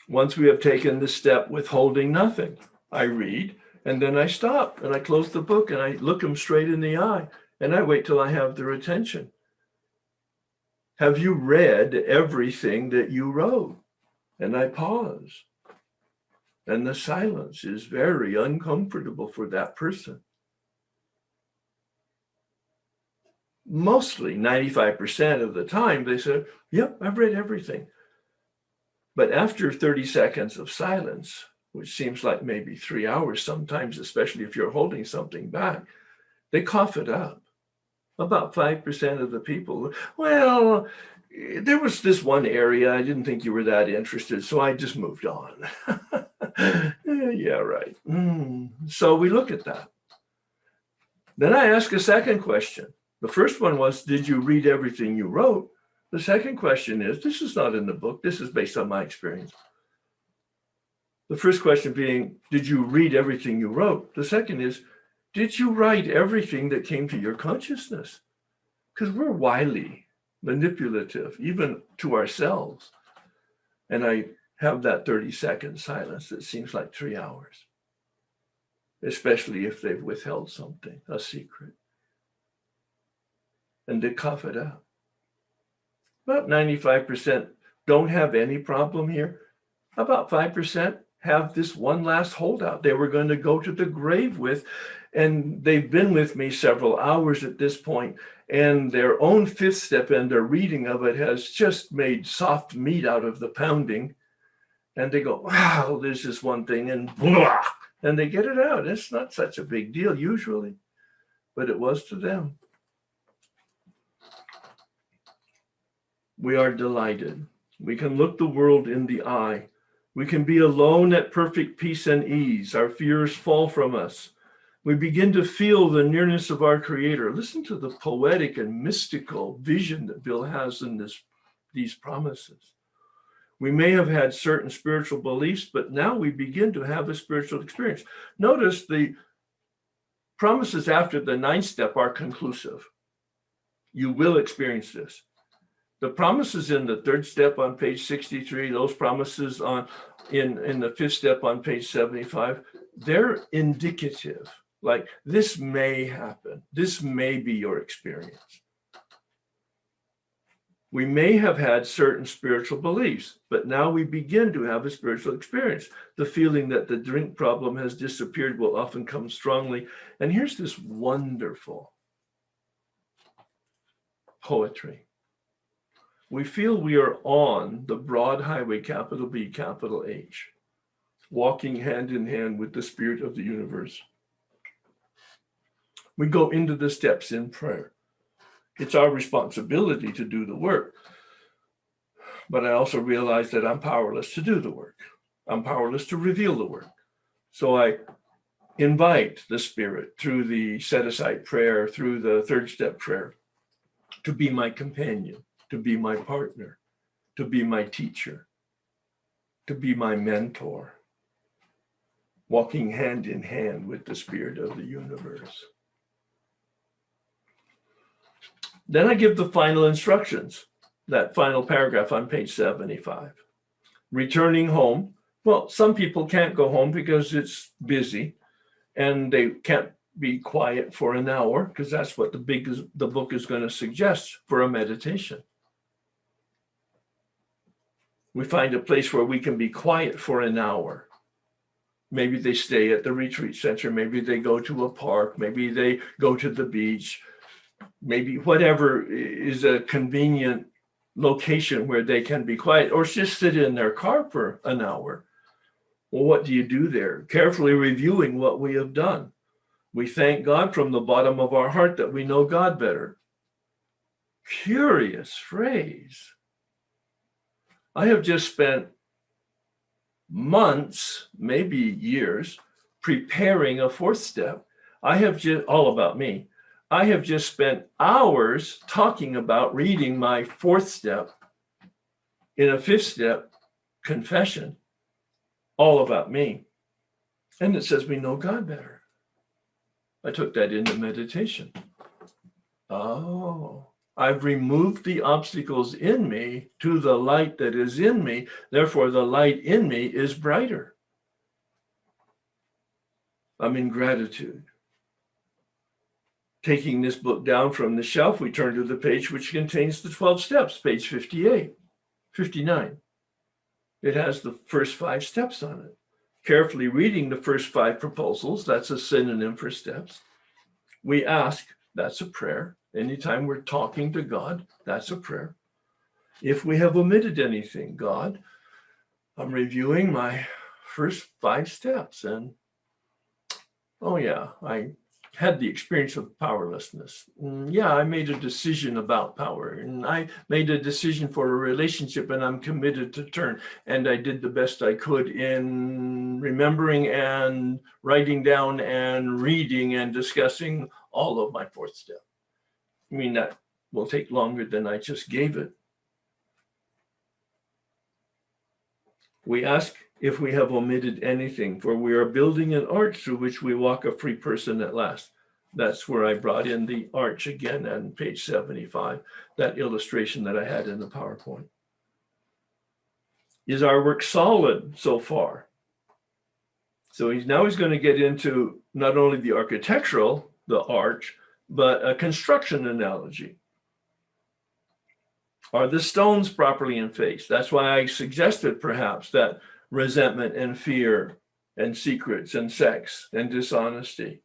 S1: Once we have taken the step withholding nothing, I read, and then I stop and I close the book and I look them straight in the eye and I wait till I have their attention. Have you read everything that you wrote? And I pause. And the silence is very uncomfortable for that person. Mostly 95% of the time they said, yep, I've read everything. But after 30 seconds of silence, which seems like maybe 3 hours sometimes, especially if you're holding something back, they cough it up. About 5% of the people, well, there was this one area, I didn't think you were that interested, so I just moved on. Yeah, right. So we look at that. Then I ask a second question. The first one was, did you read everything you wrote? The second question is, this is not in the book, this is based on my experience. The first question being, did you read everything you wrote? The second is, did you write everything that came to your consciousness? Because we're wily, manipulative, even to ourselves. And I have that 30-second silence that seems like 3 hours, especially if they've withheld something, a secret. and to cough it out. About 95% don't have any problem here. About 5% have this one last holdout they were going to go to the grave with. And they've been with me several hours at this point, and their own fifth step and their reading of it has just made soft meat out of the pounding. And they go, wow, there's this one thing, and blah, and they get it out. It's not such a big deal usually, but it was to them. We are delighted. We can look the world in the eye. We can be alone at perfect peace and ease. Our fears fall from us. We begin to feel the nearness of our Creator. Listen to the poetic and mystical vision that Bill has in these promises. We may have had certain spiritual beliefs, but now we begin to have a spiritual experience. Notice the promises after the ninth step are conclusive. You will experience this. The promises in the third step on page 63, those promises in the fifth step on page 75, they're indicative. Like, this may happen. This may be your experience. We may have had certain spiritual beliefs, but now we begin to have a spiritual experience. The feeling that the drink problem has disappeared will often come strongly. And here's this wonderful poetry. We feel we are on the broad highway, capital B, capital H, walking hand in hand with the spirit of the universe. We go into the steps in prayer. It's our responsibility to do the work. But I also realize that I'm powerless to do the work. I'm powerless to reveal the work. So I invite the Spirit through the set-aside prayer, through the third step prayer, to be my companion, to be my partner, to be my teacher, to be my mentor, walking hand in hand with the spirit of the universe. Then I give the final instructions, that final paragraph on page 75. Returning home. Well, some people can't go home because it's busy and they can't be quiet for an hour, because that's what the book is going to suggest for a meditation. We find a place where we can be quiet for an hour. Maybe they stay at the retreat center. Maybe they go to a park. Maybe they go to the beach. Maybe whatever is a convenient location where they can be quiet, or just sit in their car for an hour. Well, what do you do there? Carefully reviewing what we have done. We thank God from the bottom of our heart that we know God better. Curious phrase. I have just spent months, maybe years, preparing a fourth step. I have just, all about me. I have just spent hours talking about reading my fourth step in a fifth step confession, all about me. And it says we know God better. I took that into meditation. Oh, I've removed the obstacles in me to the light that is in me. Therefore, the light in me is brighter. I'm in gratitude. Taking this book down from the shelf, we turn to the page which contains the 12 steps, page 59. It has the first 5 steps on it. Carefully reading the first 5 proposals, that's a synonym for steps. We ask, that's a prayer. Anytime we're talking to God, that's a prayer. If we have omitted anything, God, I'm reviewing my first 5 steps, and oh yeah, I had the experience of powerlessness. Yeah, I made a decision about power, and I made a decision for a relationship, and I'm committed to turn. And I did the best I could in remembering and writing down and reading and discussing all of my fourth step. I mean, that will take longer than I just gave it. We ask if we have omitted anything, for we are building an arch through which we walk a free person at last. That's where I brought in the arch again on page 75, that illustration that I had in the PowerPoint. Is our work solid so far? So he's going to get into not only the architectural, the arch, but a construction analogy. Are the stones properly in place? That's why I suggested perhaps that resentment and fear and secrets and sex and dishonesty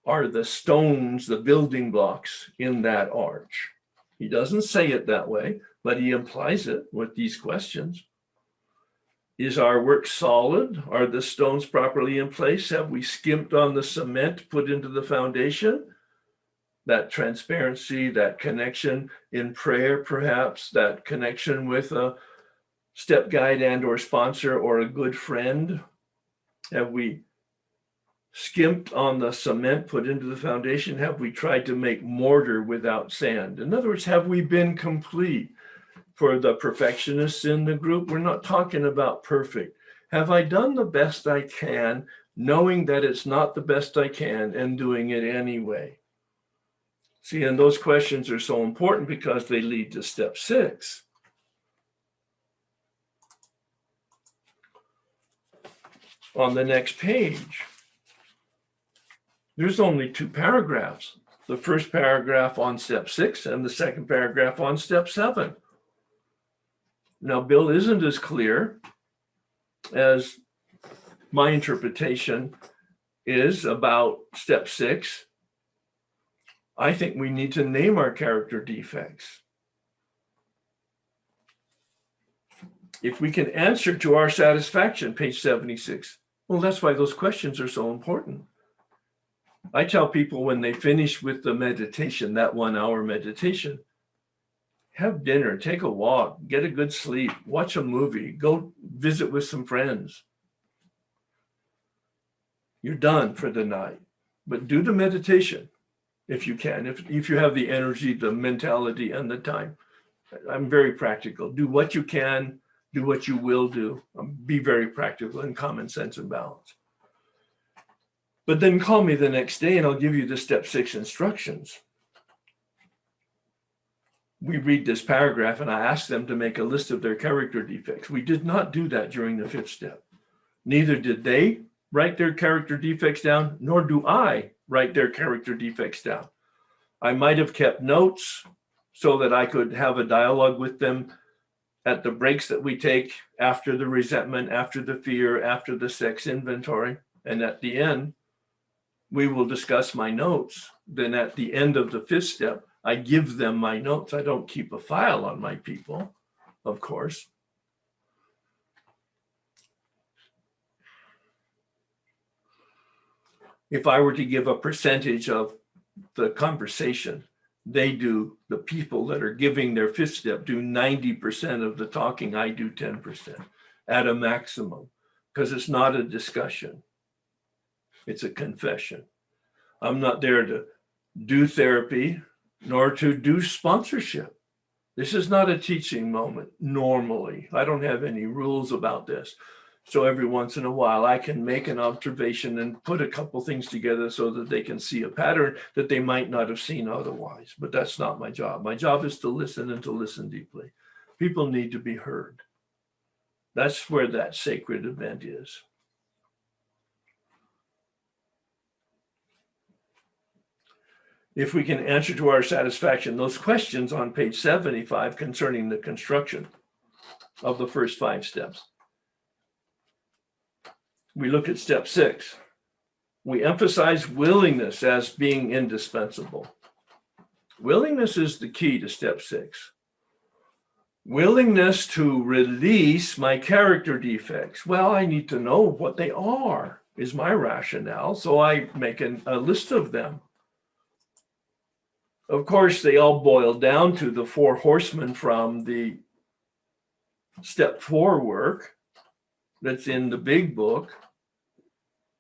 S1: are the stones, the building blocks in that arch. He doesn't say it that way, but he implies it with these questions. Is our work solid? Are the stones properly in place? Have we skimped on the cement put into the foundation? That transparency, that connection in prayer, perhaps, that connection with a step guide and or sponsor or a good friend. Have we skimped on the cement put into the foundation? Have we tried to make mortar without sand? In other words, have we been complete? For the perfectionists in the group, we're not talking about perfect. Have I done the best I can, knowing that it's not the best I can and doing it anyway? See, and those questions are so important because they lead to step 6. On the next page, there's only 2 paragraphs. The first paragraph on step 6 and the second paragraph on step 7. Now, Bill isn't as clear as my interpretation is about step 6. I think we need to name our character defects. If we can answer to our satisfaction, page 76, well, that's why those questions are so important. I tell people when they finish with the meditation, that 1-hour meditation, have dinner, take a walk, get a good sleep, watch a movie, go visit with some friends. You're done for the night, but do the meditation if you can, if you have the energy, the mentality, and the time. I'm very practical. Do what you can, do what you will do. Be very practical and common sense and balance. But then call me the next day and I'll give you the step 6 instructions. We read this paragraph and I asked them to make a list of their character defects. We did not do that during the 5th step. Neither did they write their character defects down, nor do I write their character defects down. I might have kept notes so that I could have a dialogue with them at the breaks that we take after the resentment, after the fear, after the sex inventory. And at the end, we will discuss my notes. Then at the end of the 5th step, I give them my notes. I don't keep a file on my people, of course. If I were to give a percentage of the conversation, the people that are giving their 5th step do 90% of the talking. I do 10% at a maximum, because it's not a discussion. It's a confession. I'm not there to do therapy, nor to do sponsorship. This is not a teaching moment normally. I don't have any rules about this. So every once in a while, I can make an observation and put a couple things together so that they can see a pattern that they might not have seen otherwise. But that's not my job. My job is to listen and to listen deeply. People need to be heard. That's where that sacred event is. If we can answer to our satisfaction those questions on page 75 concerning the construction of the first 5 steps. We look at step 6. We emphasize willingness as being indispensable. Willingness is the key to step 6. Willingness to release my character defects. Well, I need to know what they are, is my rationale. So I make a list of them. Of course, they all boil down to the 4 horsemen from the step 4 work that's in the big book.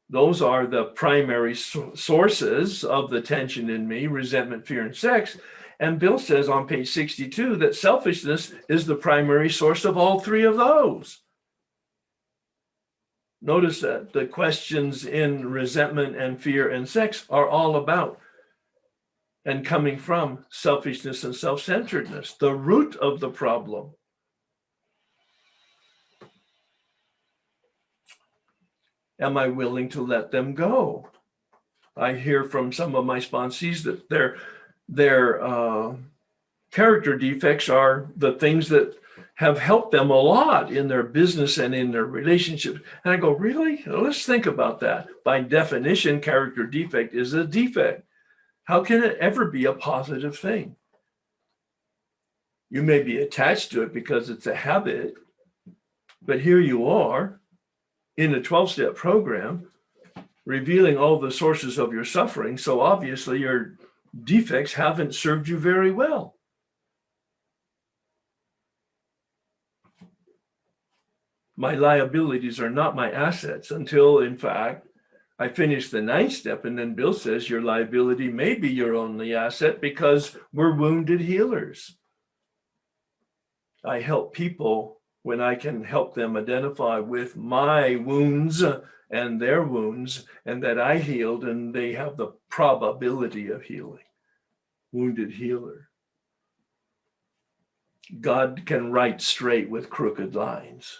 S1: Those are the primary sources of the tension in me: resentment, fear, and sex. And Bill says on page 62 that selfishness is the primary source of all 3 of those. Notice that the questions in resentment and fear and sex are all about and coming from selfishness and self-centeredness, the root of the problem. Am I willing to let them go? I hear from some of my sponsees that their character defects are the things that have helped them a lot in their business and in their relationships. And I go, really? Let's think about that. By definition, character defect is a defect. How can it ever be a positive thing? You may be attached to it because it's a habit, but here you are in a 12-step program revealing all the sources of your suffering. So obviously your defects haven't served you very well. My liabilities are not my assets until, in fact, I finish the 9th step. And then Bill says your liability may be your only asset because we're wounded healers. I help people when I can help them identify with my wounds and their wounds, and that I healed and they have the probability of healing. Wounded healer. God can write straight with crooked lines.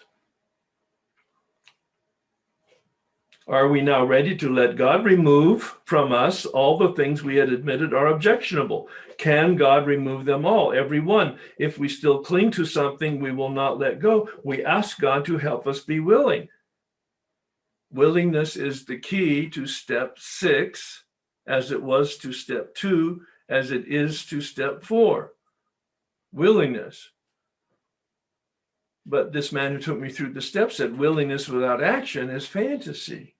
S1: Are we now ready to let God remove from us all the things we had admitted are objectionable? Can God remove them all, every one? If we still cling to something we will not let go, we ask God to help us be willing. Willingness is the key to step 6, as it was to step 2, as it is to step 4. Willingness. But this man who took me through the steps said willingness without action is fantasy.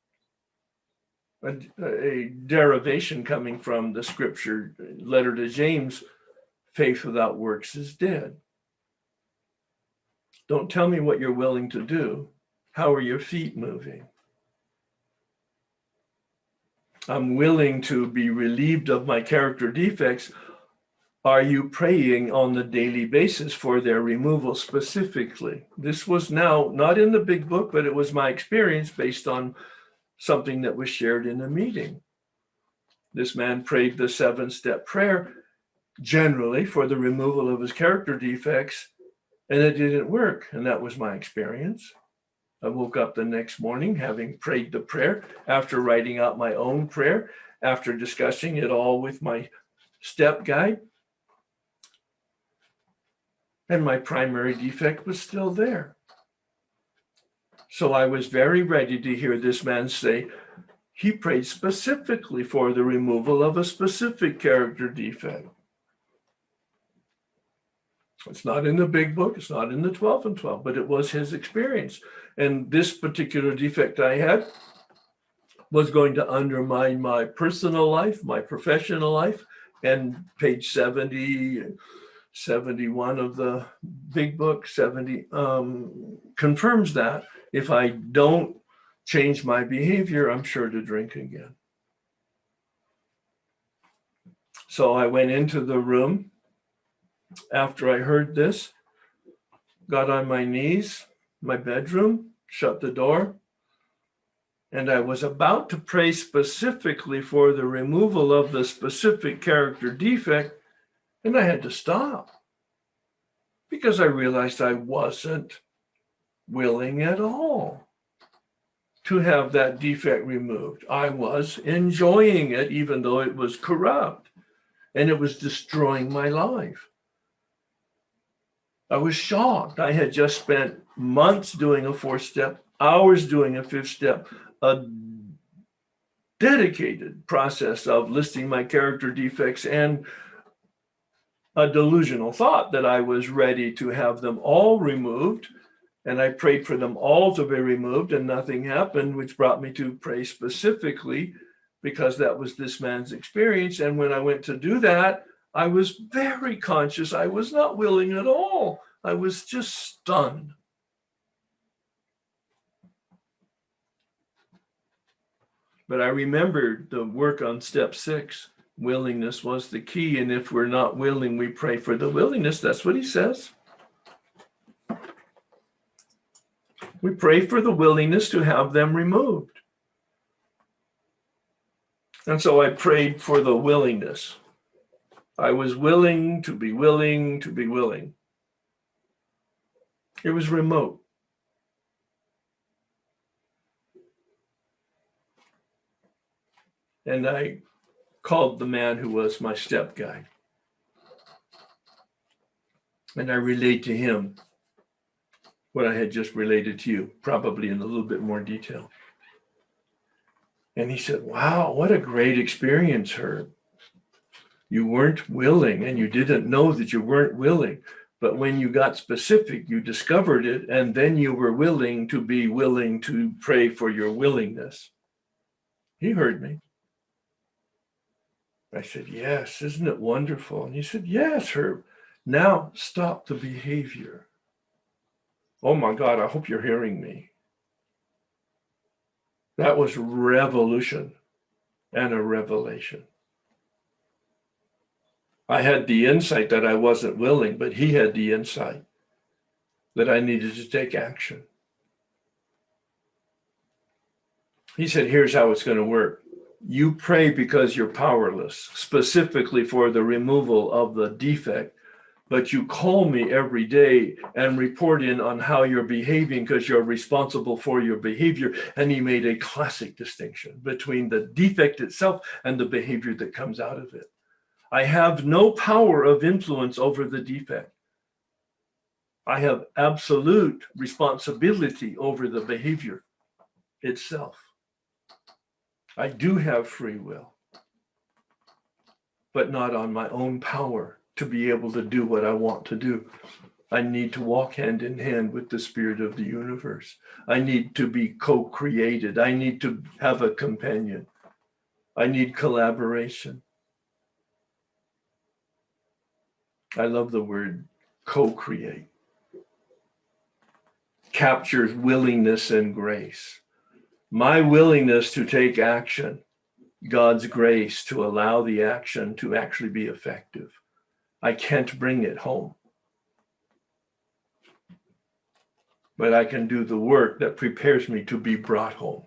S1: A derivation coming from the scripture letter to James, faith without works is dead. Don't tell me what you're willing to do. How are your feet moving? I'm willing to be relieved of my character defects. Are you praying on the daily basis for their removal specifically? This was now not in the big book, but it was my experience based on something that was shared in a meeting. This man prayed the 7-step prayer generally for the removal of his character defects, and it didn't work. And that was my experience. I woke up the next morning having prayed the prayer, after writing out my own prayer, after discussing it all with my step guide. And my primary defect was still there. So I was very ready to hear this man say, he prayed specifically for the removal of a specific character defect. It's not in the big book, it's not in the 12 and 12, but it was his experience. And this particular defect I had was going to undermine my personal life, my professional life, and page 70, 71 of the big book, 70, confirms that. If I don't change my behavior, I'm sure to drink again. So I went into the room after I heard this, got on my knees, my bedroom, shut the door, and I was about to pray specifically for the removal of the specific character defect, and I had to stop because I realized I wasn't willing at all to have that defect removed. I was enjoying it, even though it was corrupt and it was destroying my life. I was shocked. I had just spent months doing a 4-step, hours doing a 5th step, a dedicated process of listing my character defects, and a delusional thought that I was ready to have them all removed. And I prayed for them all to be removed, and nothing happened, which brought me to pray specifically because that was this man's experience. And when I went to do that, I was very conscious. I was not willing at all. I was just stunned. But I remembered the work on step 6. Willingness was the key. And if we're not willing, we pray for the willingness. That's what he says. We pray for the willingness to have them removed. And so I prayed for the willingness. I was willing to be willing to be willing. It was remote. And I called the man who was my step guide. And I relayed to him what I had just related to you, probably in a little bit more detail. And he said, wow, what a great experience, Herb. You weren't willing, and you didn't know that you weren't willing. But when you got specific, you discovered it, and then you were willing to pray for your willingness. He heard me. I said, yes, isn't it wonderful? And he said, yes, Herb. Now stop the behavior. Oh my God, I hope you're hearing me. That was revolution and a revelation. I had the insight that I wasn't willing, but he had the insight that I needed to take action. He said, here's how it's going to work. You pray because you're powerless, specifically for the removal of the defect, but you call me every day and report in on how you're behaving because you're responsible for your behavior. And he made a classic distinction between the defect itself and the behavior that comes out of it. I have no power of influence over the defect. I have absolute responsibility over the behavior itself. I do have free will, but not on my own power to be able to do what I want to do. I need to walk hand in hand with the spirit of the universe. I need to be co-created. I need to have a companion. I need collaboration. I love the word co-create. Captures willingness and grace. My willingness to take action, God's grace to allow the action to actually be effective. I can't bring it home, but I can do the work that prepares me to be brought home.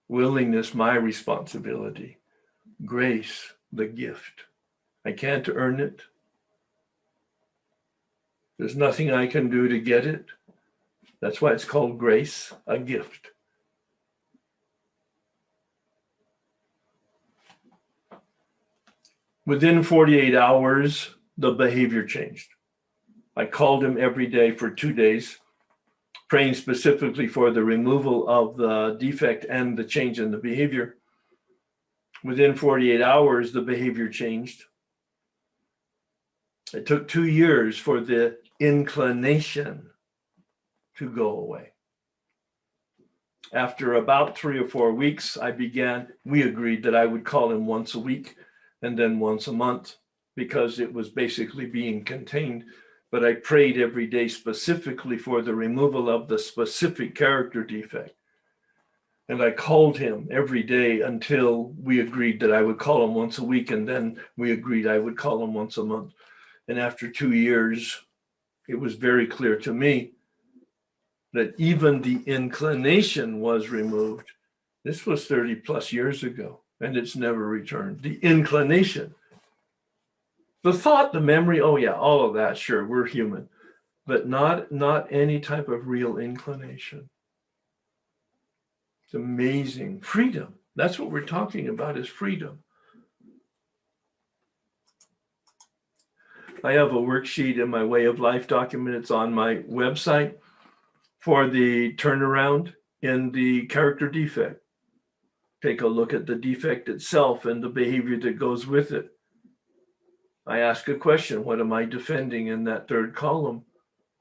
S1: Willingness, my responsibility. Grace, the gift. I can't earn it. There's nothing I can do to get it. That's why it's called grace, a gift. Within 48 hours, the behavior changed. I called him every day for 2 days, praying specifically for the removal of the defect and the change in the behavior. Within 48 hours, the behavior changed. It took 2 years for the inclination to go away. After about 3 or 4 weeks, we agreed that I would call him once a week and then once a month because it was basically being contained. But I prayed every day specifically for the removal of the specific character defect. And I called him every day until we agreed that I would call him once a week. And then we agreed I would call him once a month. And after 2 years, it was very clear to me that even the inclination was removed. This was 30 plus years ago, and it's never returned. The inclination, the thought, the memory, oh yeah, all of that, sure, we're human, but not any type of real inclination. It's amazing. Freedom. That's what we're talking about, is freedom. I have a worksheet in my Way of Life document. It's on my website for the turnaround in the character defect. Take a look at the defect itself and the behavior that goes with it. I ask a question, what am I defending in that third column?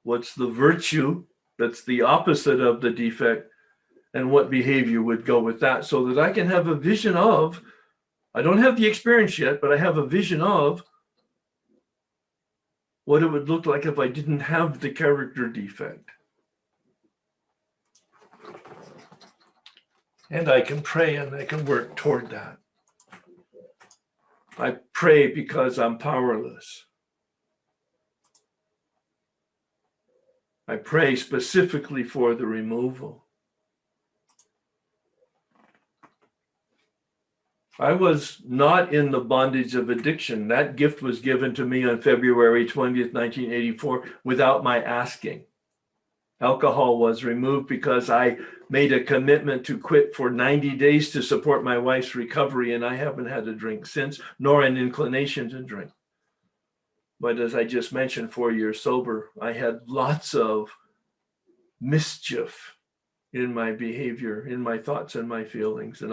S1: What's the virtue that's the opposite of the defect? And what behavior would go with that, so that I can have a vision of, I don't have the experience yet, but I have a vision of what it would look like if I didn't have the character defect. And I can pray and I can work toward that. I pray because I'm powerless. I pray specifically for the removal. I was not in the bondage of addiction. That gift was given to me on February 20th, 1984, without my asking. Alcohol was removed because I made a commitment to quit for 90 days to support my wife's recovery, and I haven't had a drink since, nor an inclination to drink. But as I just mentioned, 4 years sober, I had lots of mischief in my behavior, in my thoughts and my feelings. And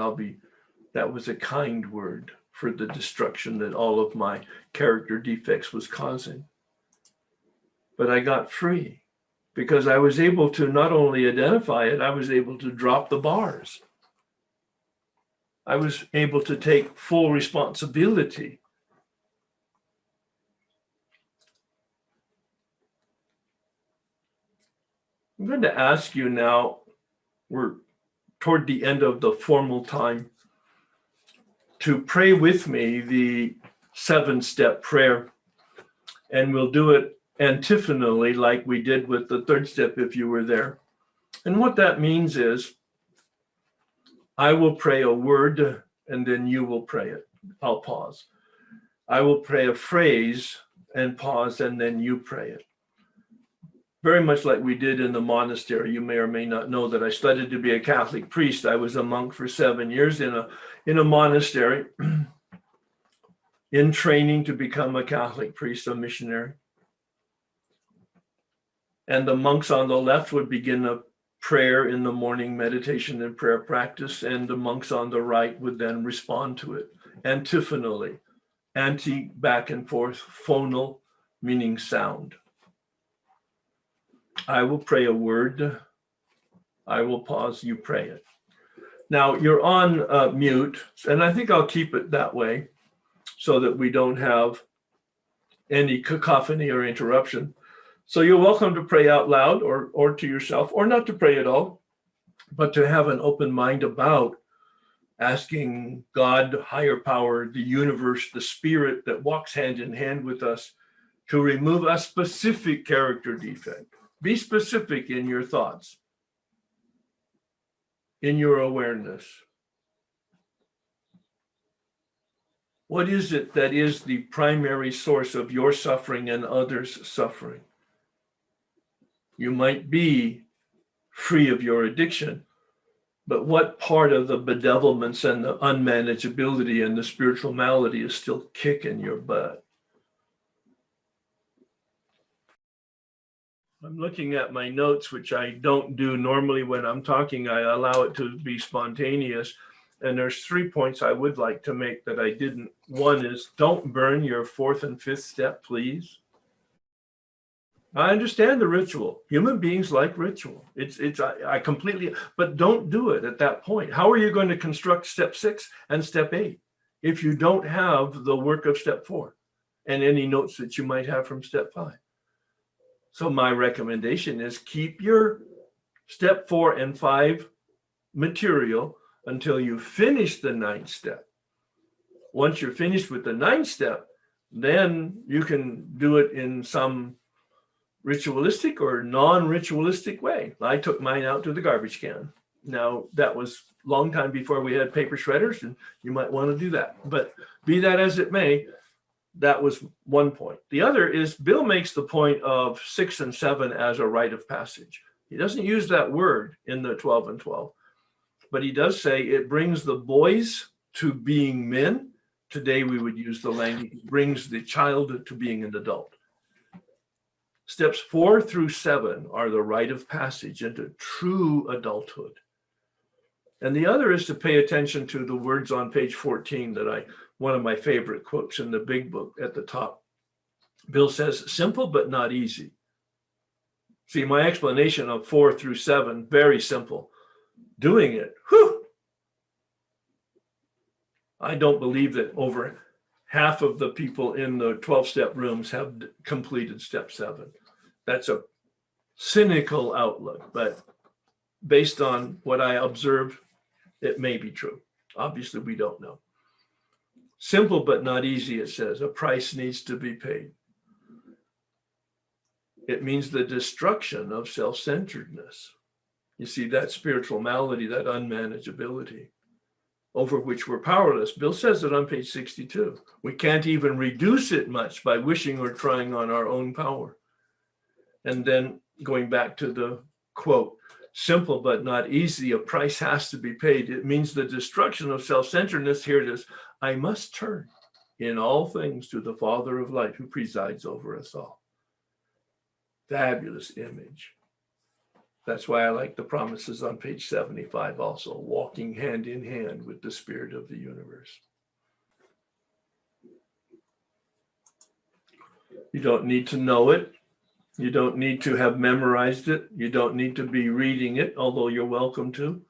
S1: that was a kind word for the destruction that all of my character defects was causing. But I got free because I was able to not only identify it, I was able to drop the bars. I was able to take full responsibility. I'm going to ask you now, we're toward the end of the formal time, to pray with me the 7-step prayer. And we'll do it antiphonally like we did with the 3rd step if you were there. And what that means is I will pray a word and then you will pray it. I'll pause. I will pray a phrase and pause and then you pray it. Very much like we did in the monastery. You may or may not know that I studied to be a Catholic priest. I was a monk for 7 years in a monastery in training to become a Catholic priest, a missionary. And the monks on the left would begin a prayer in the morning meditation and prayer practice, and the monks on the right would then respond to it antiphonally, anti back and forth, phonal, meaning sound. I will pray a word. I will pause, you pray it. Now you're on mute, and I think I'll keep it that way so that we don't have any cacophony or interruption. So you're welcome to pray out loud or to yourself, or not to pray at all, but to have an open mind about asking God, higher power, the universe, the spirit that walks hand in hand with us, to remove a specific character defect. Be specific in your thoughts, in your awareness. What is it that is the primary source of your suffering and others' suffering? You might be free of your addiction, but what part of the bedevilments and the unmanageability and the spiritual malady is still kicking your butt? I'm looking at my notes, which I don't do normally when I'm talking. I allow it to be spontaneous. And there's 3 points I would like to make that I didn't. One is, don't burn your 4th and 5th step, please. I understand the ritual. Human beings like ritual. I completely, but don't do it at that point. How are you going to construct step 6 and step 8 if you don't have the work of step 4 and any notes that you might have from step 5? So my recommendation is keep your step 4 and 5 material until you finish the 9th step. Once you're finished with the 9th step, then you can do it in some ritualistic or non-ritualistic way. I took mine out to the garbage can. Now, that was a long time before we had paper shredders, and you might want to do that. But be that as it may, that was one point. The other is Bill makes the point of 6 and 7 as a rite of passage. He doesn't use that word in the 12 and 12, but he does say it brings the boys to being men. Today we would use the language, brings the child to being an adult. Steps 4 through 7 are the rite of passage into true adulthood. And the other is to pay attention to the words on page 14 that one of my favorite quotes in the big book at the top. Bill says, simple but not easy. See, my explanation of 4 through 7, very simple. Doing it, whew. I don't believe that over half of the people in the 12-step rooms have completed step 7. That's a cynical outlook, but based on what I observed, it may be true. Obviously, we don't know. Simple but not easy, it says. A price needs to be paid. It means the destruction of self-centeredness. You see, that spiritual malady, that unmanageability, over which we're powerless. Bill says it on page 62. We can't even reduce it much by wishing or trying on our own power. And then going back to the quote, simple but not easy, a price has to be paid. It means the destruction of self-centeredness. Here it is. I must turn in all things to the Father of light who presides over us all. Fabulous image. That's why I like the promises on page 75 also, walking hand in hand with the Spirit of the universe. You don't need to know it. You don't need to have memorized it. You don't need to be reading it, although you're welcome to.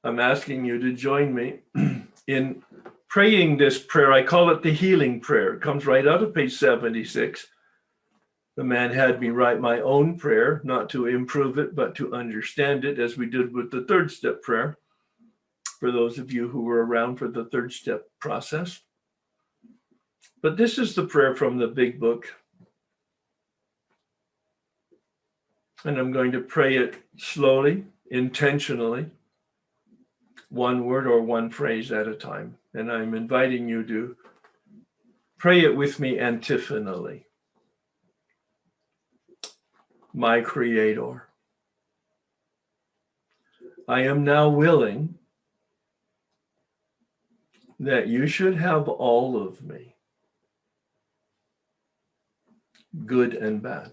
S1: I'm asking you to join me in praying this prayer. I call it the healing prayer. It comes right out of page 76. The man had me write my own prayer, not to improve it, but to understand it, as we did with the third step prayer, for those of you who were around for the third step process. But this is the prayer from the big book. And I'm going to pray it slowly, intentionally, one word or one phrase at a time. And I'm inviting you to pray it with me antiphonally. My Creator, I am now willing that you should have all of me, good and bad.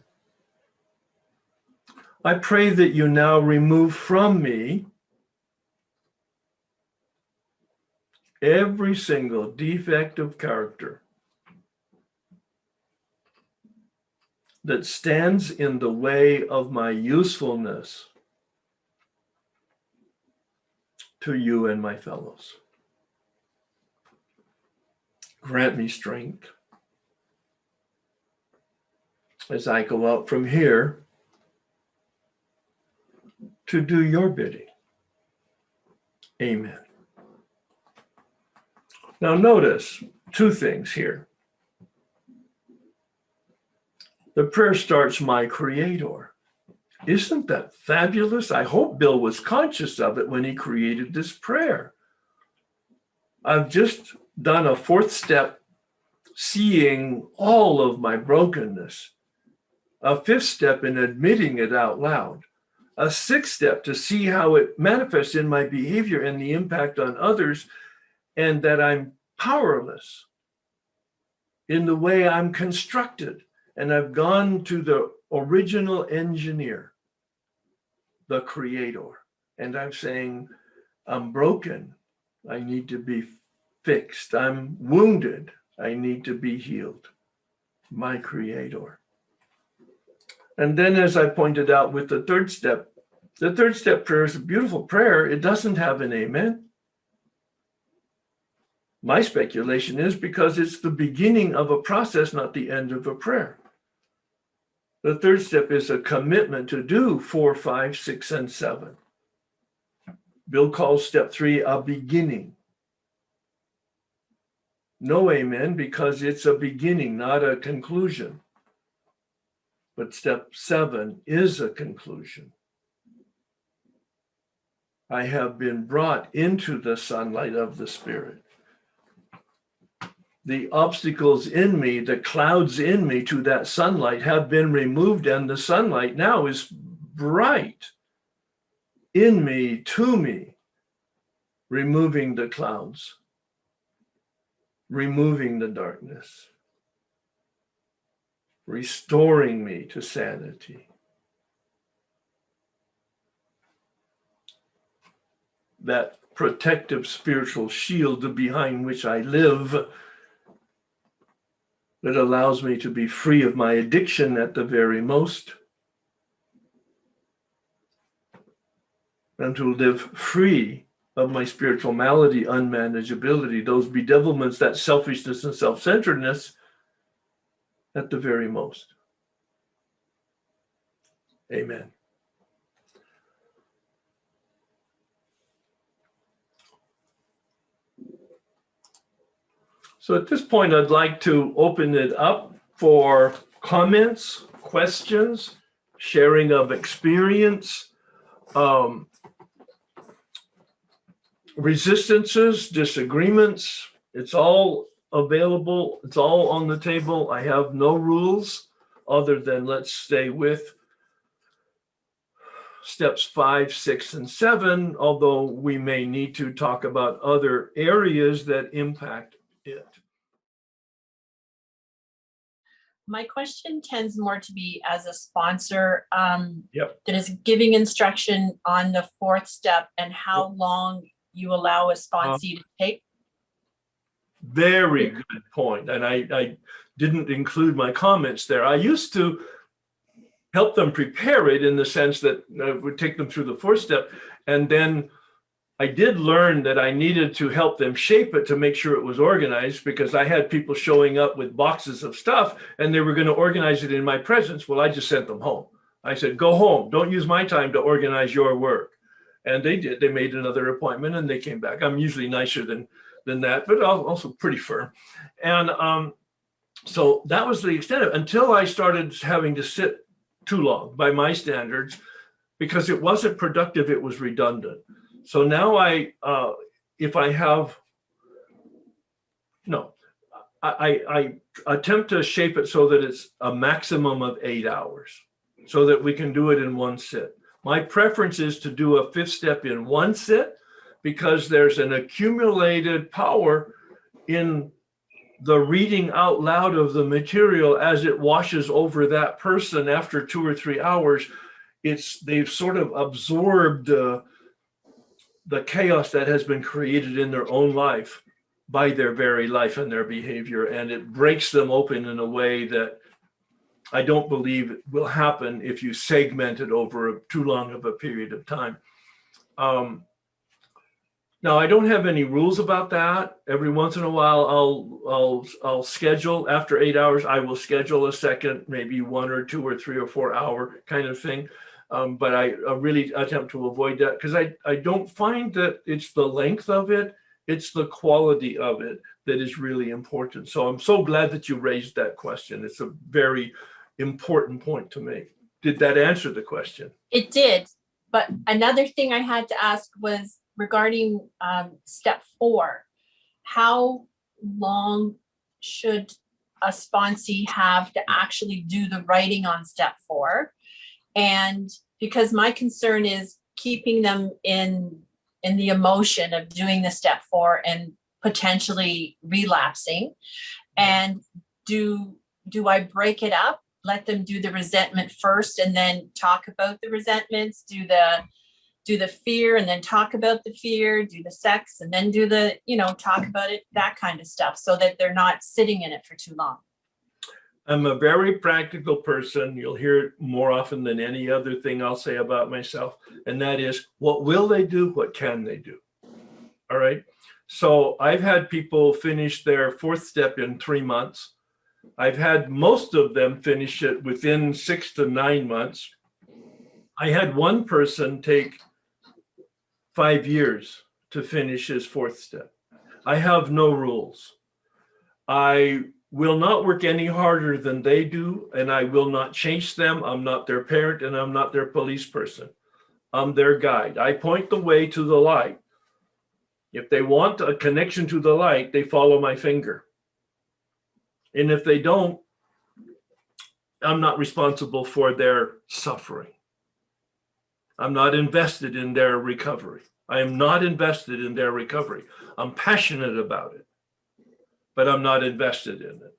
S1: I pray that you now remove from me every single defect of character that stands in the way of my usefulness to you and my fellows. Grant me strength as I go out from here to do your bidding. Amen. Now notice two things here. The prayer starts, my Creator. Isn't that fabulous? I hope Bill was conscious of it when he created this prayer. I've just done a fourth step, seeing all of my brokenness. A fifth step in admitting it out loud. A sixth step to see how it manifests in my behavior and the impact on others, and that I'm powerless in the way I'm constructed. And I've gone to the original engineer, the Creator, and I'm saying, I'm broken. I need to be fixed. I'm wounded. I need to be healed. My Creator. And then, as I pointed out with the third step prayer is a beautiful prayer. It doesn't have an amen. My speculation is because it's the beginning of a process, not the end of a prayer. The third step is a commitment to do 4, 5, 6, and 7. Bill calls step 3 a beginning. No amen, because it's a beginning, not a conclusion. But step 7 is a conclusion. I have been brought into the sunlight of the Spirit. The obstacles in me, the clouds in me to that sunlight have been removed, and the sunlight now is bright in me, to me, removing the clouds, removing the darkness, restoring me to sanity. That protective spiritual shield behind which I live, that allows me to be free of my addiction at the very most, and to live free of my spiritual malady, unmanageability, those bedevilments, that selfishness and self-centeredness at the very most. Amen. So at this point, I'd like to open it up for comments, questions, sharing of experience, resistances, disagreements. It's all available. It's all on the table. I have no rules other than let's stay with steps 5, 6, and 7, although we may need to talk about other areas that impact it.
S3: My question tends more to be as a sponsor
S1: Yep.
S3: that is giving instruction on the fourth step and how long you allow a sponsee to take.
S1: Very good point. And I didn't include my comments there. I used to help them prepare it in the sense that I would take them through the fourth step. And then I did learn that I needed to help them shape it to make sure it was organized, because I had people showing up with boxes of stuff and they were going to organize it in my presence. Well, I just sent them home. I said, go home. Don't use my time to organize your work. And they did. They made another appointment and they came back. I'm usually nicer than that, but also pretty firm. And so that was the extent of it, until I started having to sit too long by my standards, because it wasn't productive. It was redundant. So now I attempt to shape it so that it's a maximum of 8 hours, so that we can do it in one sit. My preference is to do a fifth step in one sit, because there's an accumulated power in the reading out loud of the material as it washes over that person after 2 or 3 hours. They've sort of absorbed the chaos that has been created in their own life by their very life and their behavior. And it breaks them open in a way that I don't believe will happen if you segment it over too long of a period of time. Now, I don't have any rules about that. Every once in a while, I'll schedule, after 8 hours, I will schedule a second, maybe 1 or 2 or 3 or 4 hour kind of thing. But I really attempt to avoid that, because I don't find that it's the length of it, it's the quality of it that is really important. So I'm so glad that you raised that question. It's a very important point to make. Did that answer the question?
S3: It did. But another thing I had to ask was regarding step 4. How long should a sponsee have to actually do the writing on step 4? And because my concern is keeping them in the emotion of doing the step 4 and potentially relapsing. And do I break it up, let them do the resentment first and then talk about the resentments, do the fear and then talk about the fear, do the sex and then do the, talk about it, that kind of stuff, so that they're not sitting in it for too long?
S1: I'm a very practical person. You'll hear it more often than any other thing I'll say about myself. And that is, what will they do? What can they do? All right. So I've had people finish their fourth step in 3 months. I've had most of them finish it within 6 to 9 months. I had one person take 5 years to finish his fourth step. I have no rules. I will not work any harder than they do, and I will not chase them. I'm not their parent and I'm not their police person. I'm their guide. I point the way to the light. If they want a connection to the light, they follow my finger. And if they don't, I'm not responsible for their suffering. I'm not invested in their recovery. I am not invested in their recovery. I'm passionate about it, but I'm not invested in it.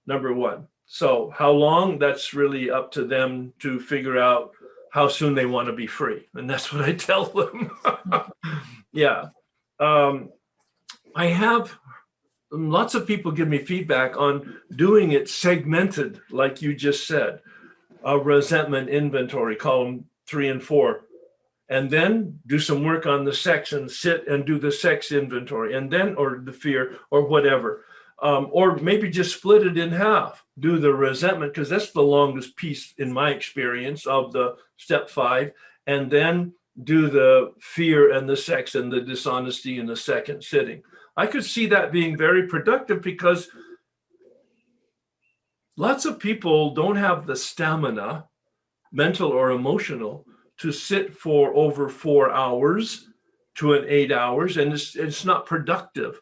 S1: Number one. So how long? That's really up to them to figure out how soon they want to be free. And that's what I tell them. Yeah. I have lots of people give me feedback on doing it segmented, like you just said, a resentment inventory, column 3 and 4, and then do some work on the sex and sit and do the sex inventory, and then, or the fear or whatever. Or maybe just split it in half, do the resentment, because that's the longest piece in my experience of the step 5, and then do the fear and the sex and the dishonesty in the second sitting. I could see that being very productive, because lots of people don't have the stamina, mental or emotional, to sit for over 4 hours to an 8 hours, and it's not productive,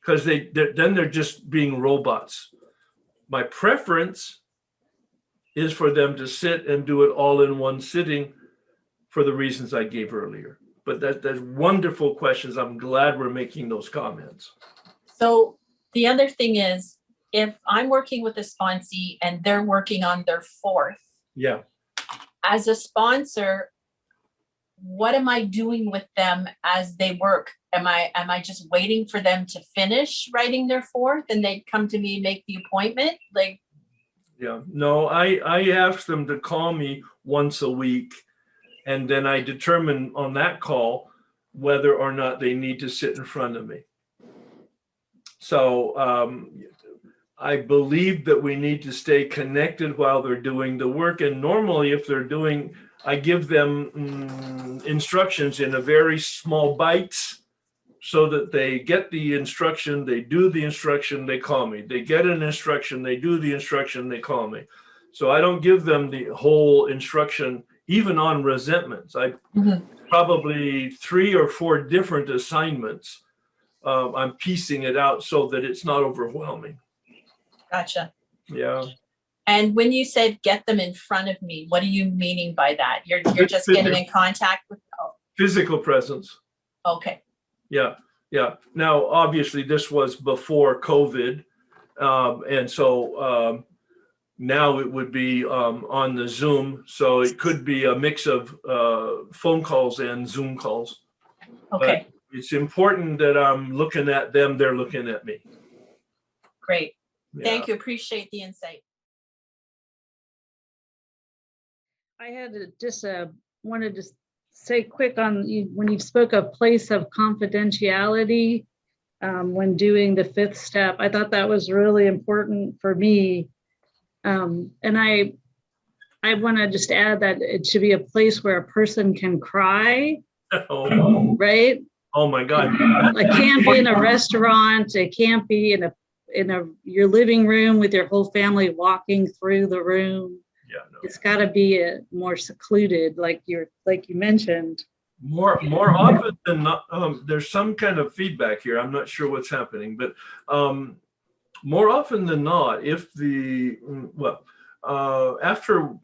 S1: because they're just being robots. My preference is for them to sit and do it all in one sitting, for the reasons I gave earlier. But that's wonderful questions. I'm glad we're making those comments.
S3: So the other thing is, if I'm working with a sponsee and they're working on their fourth,
S1: Yeah.
S3: as a sponsor, what am I doing with them as they work? Am I just waiting for them to finish writing their fourth and they come to me and make the appointment? Like,
S1: Yeah. No, I ask them to call me once a week, and then I determine on that call whether or not they need to sit in front of me. So I believe that we need to stay connected while they're doing the work. And normally if they're doing, I give them instructions in a very small bites so that they get the instruction, they do the instruction, they call me. They get an instruction, they do the instruction, they call me. So I don't give them the whole instruction, even on resentments. I probably 3 or 4 different assignments. I'm piecing it out so that it's not overwhelming.
S3: gotcha.
S1: Yeah.
S3: And when you said get them in front of me, what are you meaning by that? You're just getting in contact with, oh,
S1: Physical presence.
S3: okay.
S1: Yeah. Yeah. Now, obviously, this was before COVID. And so now it would be on the Zoom. So it could be a mix of phone calls and Zoom calls.
S3: Okay,
S1: But it's important that I'm looking at them, they're looking at me.
S3: great.
S1: Yeah.
S3: Thank you. Appreciate the insight.
S4: I had just wanted to say quick on you, when you spoke of place of confidentiality when doing the 5th step. I thought that was really important for me. And I want to just add that it should be a place where a person can cry, right?
S1: Oh my God.
S4: It can't be in a restaurant. It can't be in your living room with your whole family walking through the room.
S1: Yeah, no.
S4: It's got to be more secluded, like you mentioned.
S1: More often than not, there's some kind of feedback here. I'm not sure what's happening, but more often than not, if after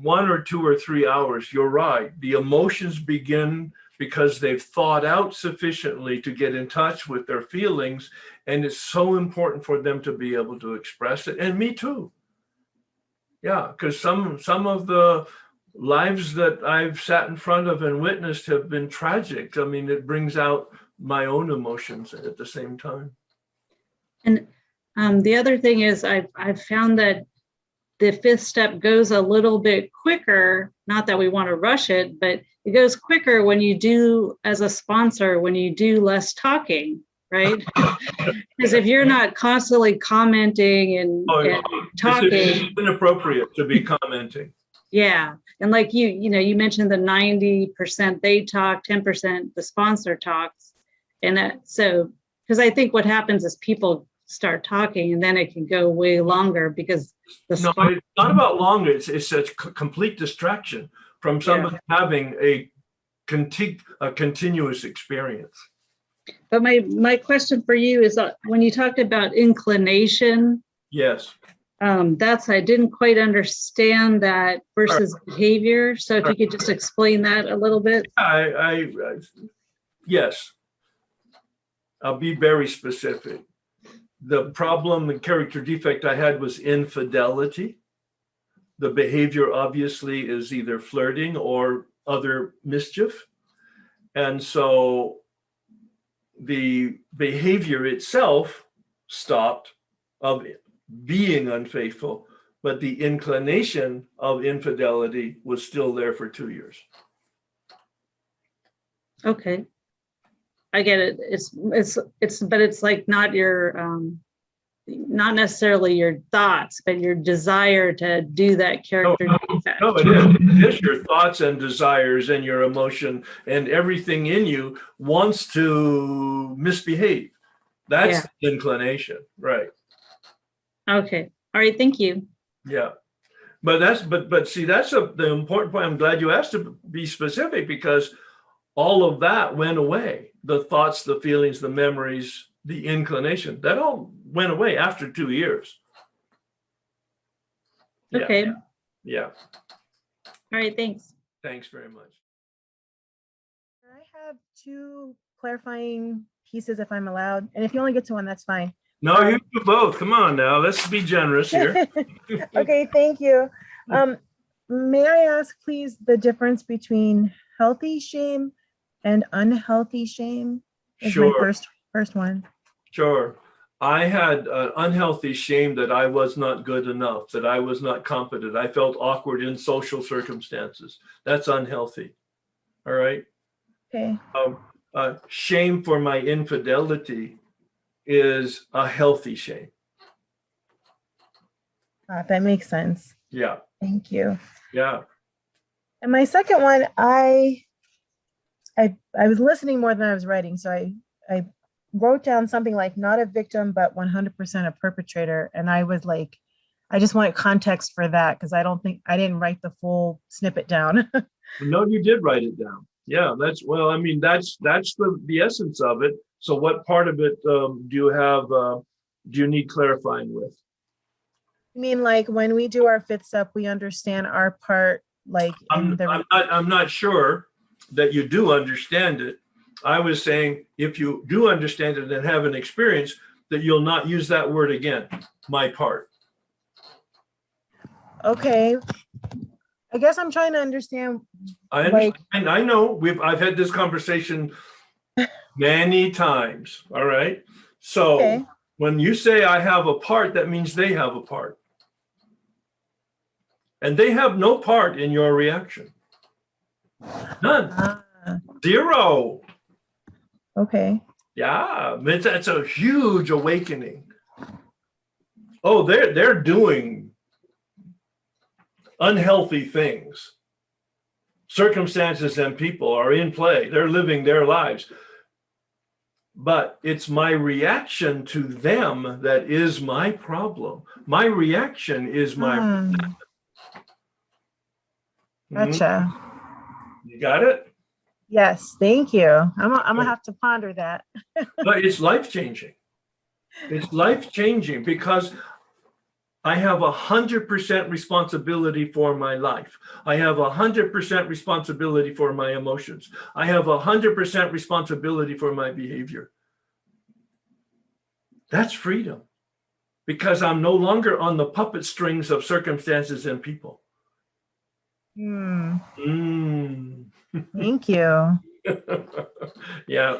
S1: 1 or 2 or 3 hours, you're right, the emotions begin because they've thought out sufficiently to get in touch with their feelings, and it's so important for them to be able to express it. And me too. Yeah, because some of the lives that I've sat in front of and witnessed have been tragic. I mean, it brings out my own emotions at the same time.
S4: And the other thing is I've found that the 5th step goes a little bit quicker, not that we want to rush it, but it goes quicker when you do, as a sponsor, when you do less talking, right? Because if you're not constantly commenting and talking,
S1: it's inappropriate to be commenting.
S4: Yeah, and like you mentioned the 90% they talk, 10% the sponsor talks, and because I think what happens is people start talking and then it can go way longer because
S1: it's not about longer. It's a complete distraction from somebody having a continuous experience.
S4: But my question for you is when you talked about inclination.
S1: Yes.
S4: I didn't quite understand that versus behavior. So if you could just explain that a little bit.
S1: Yes. I'll be very specific. The problem and character defect I had was infidelity. The behavior obviously is either flirting or other mischief. And so the behavior itself stopped of being unfaithful, but the inclination of infidelity was still there for 2 years.
S4: Okay, I get it. But it's like not your not necessarily your thoughts, but your desire to do that character defect.
S1: No, it is. It is your thoughts and desires and your emotion, and everything in you wants to misbehave. That's the inclination, right?
S4: Okay. All right. Thank you.
S1: Yeah. But see, that's the important point. I'm glad you asked to be specific, because all of that went away. The thoughts, the feelings, the memories, the inclination, that all went away after 2 years.
S4: Okay.
S1: Yeah.
S4: All right. Thanks.
S1: Thanks very much.
S5: I have 2 clarifying pieces, if I'm allowed. And if you only get to one, that's fine.
S1: No, you do both. Come on now. Let's be generous here.
S5: Okay, thank you. May I ask, please, the difference between healthy shame and unhealthy shame? Is my
S1: Sure,
S5: first one.
S1: sure. I had unhealthy shame that I was not good enough, that I was not competent. I felt awkward in social circumstances. That's unhealthy. All right.
S5: Okay.
S1: Shame for my infidelity is a healthy shame.
S5: That makes sense.
S1: Yeah.
S5: Thank you.
S1: Yeah.
S5: And my second one, I was listening more than I was writing, so I wrote down something like not a victim, but 100% a perpetrator. And I was like, I just wanted context for that because I didn't write the full snippet down.
S1: No, you did write it down. Yeah, that's the essence of it. So what part of it do you need clarifying with?
S5: I mean, like when we do our fifth step, we understand our part, like
S1: I'm not sure that you do understand it. I was saying if you do understand it and have an experience, that you'll not use that word again, my part.
S5: Okay. I guess I'm trying to understand.
S1: I understand. I know I've had this conversation many times. All right. So
S5: Okay.
S1: when you say I have a part, that means they have a part. And they have no part in your reaction. None. Zero.
S5: Okay.
S1: Yeah. That's a huge awakening. Oh, they're doing unhealthy things. Circumstances and people are in play. They're living their lives. But it's my reaction to them that is my problem. My reaction is my
S5: Gotcha.
S1: You got it?
S5: Yes, thank you. I'm gonna have to ponder that.
S1: But it's life-changing. It's life-changing because I have 100% responsibility for my life. I have 100% responsibility for my emotions. I have 100% responsibility for my behavior. That's freedom because I'm no longer on the puppet strings of circumstances and people.
S5: Thank you.
S1: Yeah.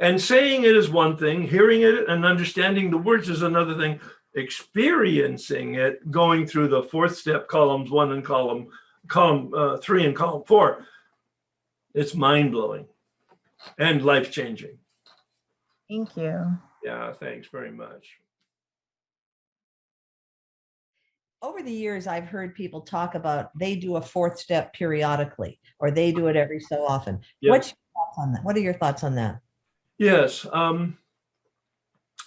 S1: And saying it is one thing, hearing it and understanding the words is another thing. Experiencing it, going through the fourth step, columns 1 and column 3 and column 4, it's mind-blowing and life-changing.
S5: Thank you.
S1: Yeah, thanks very much.
S6: Over the years, I've heard people talk about they do a fourth step periodically, or they do it every so often.
S1: Yeah.
S6: What's your thoughts on that? What are your thoughts on that?
S1: Yes,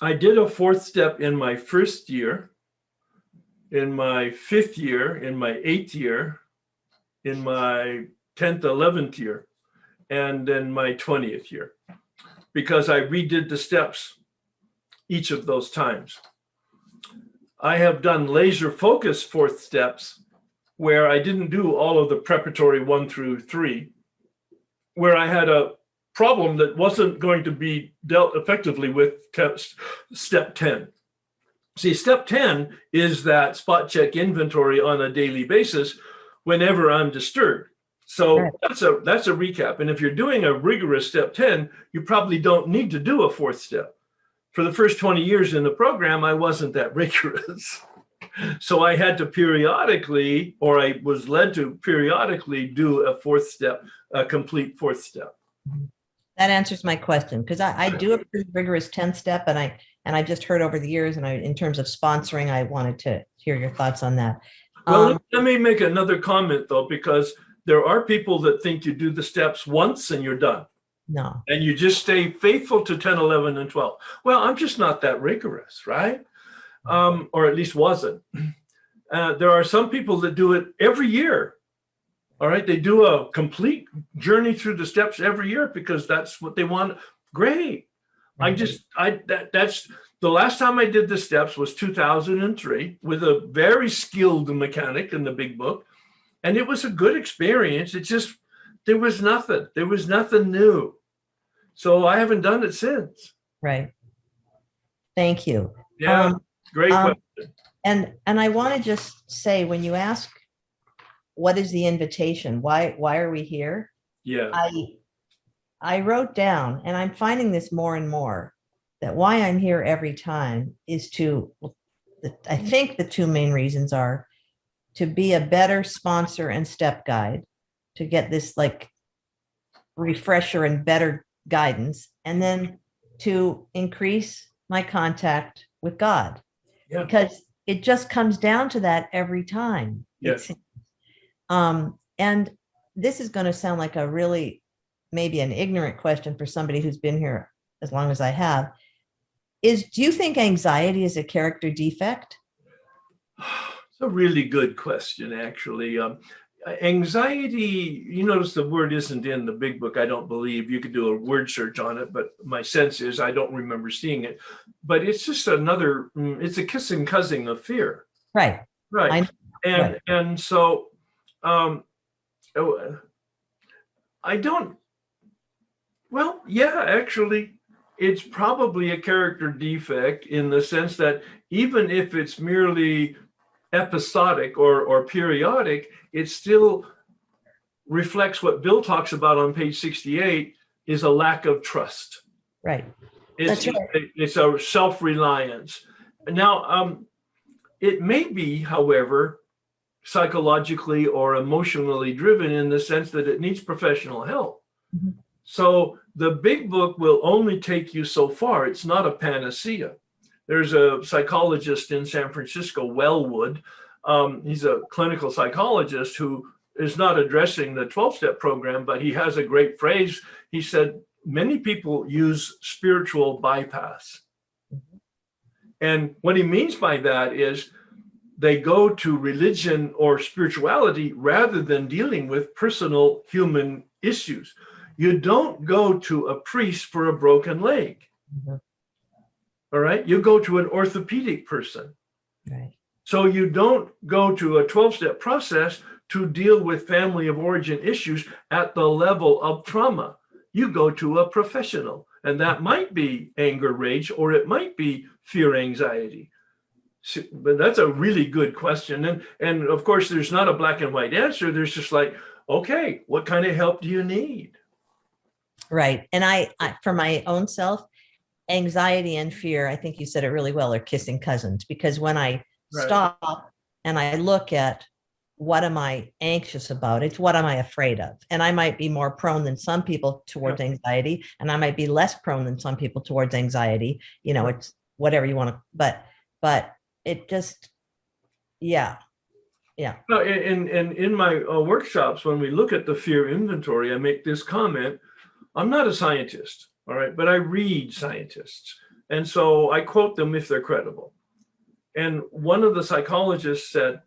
S1: I did a fourth step in my first year, in my 5th year, in my 8th year, in my 10th, 11th year, and then my 20th year, because I redid the steps each of those times. I have done laser focus fourth steps where I didn't do all of the preparatory 1 through 3, where I had a problem that wasn't going to be dealt effectively with step 10. See, step 10 is that spot check inventory on a daily basis whenever I'm disturbed. So
S6: Right.
S1: that's a recap. And if you're doing a rigorous step 10, you probably don't need to do a fourth step. For the first 20 years in the program, I wasn't that rigorous. So I had to periodically, or I was led to periodically do a fourth step, a complete fourth step.
S6: That answers my question, because I do a pretty rigorous 10th step, and I just heard over the years, and in terms of sponsoring, I wanted to hear your thoughts on that.
S1: Well, let me make another comment though, because there are people that think you do the steps once and you're done.
S6: No.
S1: And you just stay faithful to 10, 11, and 12. Well, I'm just not that rigorous, right? Or at least wasn't. There are some people that do it every year. All right, they do a complete journey through the steps every year because that's what they want. Great. That's the last time I did the steps was 2003 with a very skilled mechanic in the big book. And it was a good experience. It just, there was nothing new. So I haven't done it since.
S6: Right. Thank you.
S1: Yeah, great
S6: um,
S1: question.
S6: And I want to just say, when you ask, what is the invitation? Why are we here?
S1: Yeah.
S6: I wrote down, and I'm finding this more and more, that why I'm here every time is I think the two main reasons are to be a better sponsor and step guide, to get this like refresher and better guidance, and then to increase my contact with God.
S1: Yeah.
S6: Because it just comes down to that every time.
S1: Yes.
S6: And this is going to sound like a really, maybe an ignorant question for somebody who's been here as long as I have, do you think anxiety is a character defect?
S1: It's a really good question, actually. Anxiety, you notice the word isn't in the big book, I don't believe. You could do a word search on it, but my sense is I don't remember seeing it. But it's just it's a kissing cousin of fear.
S6: Right.
S1: Right. And so I don't, well, yeah, actually, it's probably a character defect in the sense that even if it's merely episodic or periodic, it still reflects what Bill talks about on page 68 is a lack of trust.
S6: Right.
S1: It's a self-reliance. Now, it may be, however, psychologically or emotionally driven in the sense that it needs professional help.
S6: Mm-hmm.
S1: So the big book will only take you so far. It's not a panacea. There's a psychologist in San Francisco, Wellwood. He's a clinical psychologist who is not addressing the 12-step program, but he has a great phrase. He said, many people use spiritual bypass.
S6: Mm-hmm.
S1: And what he means by that is they go to religion or spirituality rather than dealing with personal human issues. You don't go to a priest for a broken leg.
S6: Mm-hmm.
S1: All right. You go to an orthopedic person.
S6: Right.
S1: So you don't go to a 12-step process to deal with family of origin issues at the level of trauma. You go to a professional, and that might be anger, rage, or it might be fear, anxiety. So, but that's a really good question. And of course, there's not a black and white answer. There's just like, okay, what kind of help do you need?
S6: Right. And I for my own self, anxiety and fear, I think you said it really well, are kissing cousins, because when I stop and I look at what am I anxious about, it's what am I afraid of? And I might be more prone than some people towards anxiety, and I might be less prone than some people towards anxiety. You know, it's whatever you want to, but it just, yeah.
S1: No, and in my workshops, when we look at the fear inventory, I make this comment. I'm not a scientist, all right, but I read scientists. And so I quote them if they're credible. And one of the psychologists said,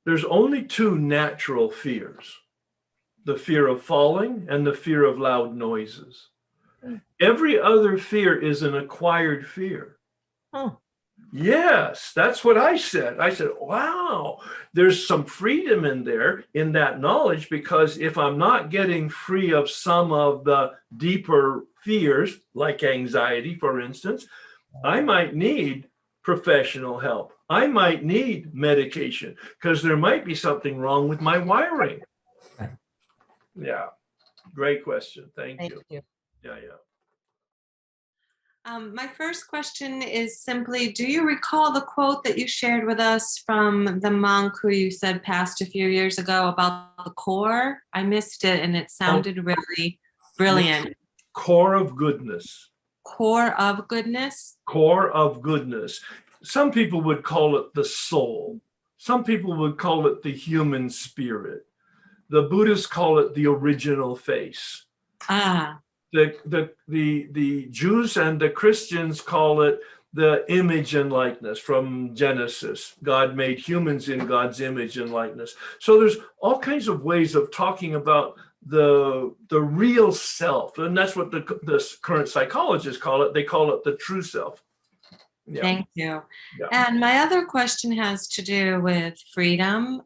S1: there's only two natural fears, the fear of falling and the fear of loud noises. Every other fear is an acquired fear.
S6: Oh.
S1: Yes, that's what I said. I said, wow, there's some freedom in there in that knowledge, because if I'm not getting free of some of the deeper fears, like anxiety, for instance, I might need professional help. I might need medication because there might be something wrong with my wiring.
S6: Right.
S1: Yeah, great question. Thank you. Yeah.
S7: My first question is simply, do you recall the quote that you shared with us from the monk who you said passed a few years ago about the core? I missed it and it sounded really brilliant.
S1: Core of goodness.
S7: Core of goodness?
S1: Core of goodness. Some people would call it the soul. Some people would call it the human spirit. The Buddhists call it the original face.
S7: Ah.
S1: The Jews and the Christians call it the image and likeness from Genesis. God made humans in God's image and likeness. So there's all kinds of ways of talking about the real self. And that's what the current psychologists call it. They call it the true self. Yeah.
S7: Thank you.
S1: Yeah.
S7: And my other question has to do with freedom.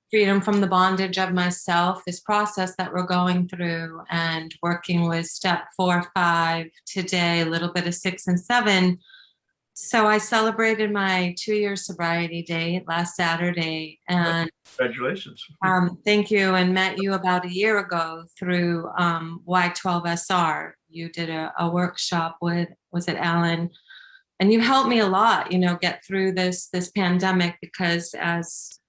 S7: freedom from the bondage of myself, this process that we're going through, and working with step 4, 5 today, a little bit of 6 and 7. So I celebrated my 2-year sobriety date last Saturday, and
S1: Congratulations.
S7: thank you, and met you about a year ago through Y12SR. You did a workshop with, was it Alan? And you helped me a lot, you know, get through this pandemic, because as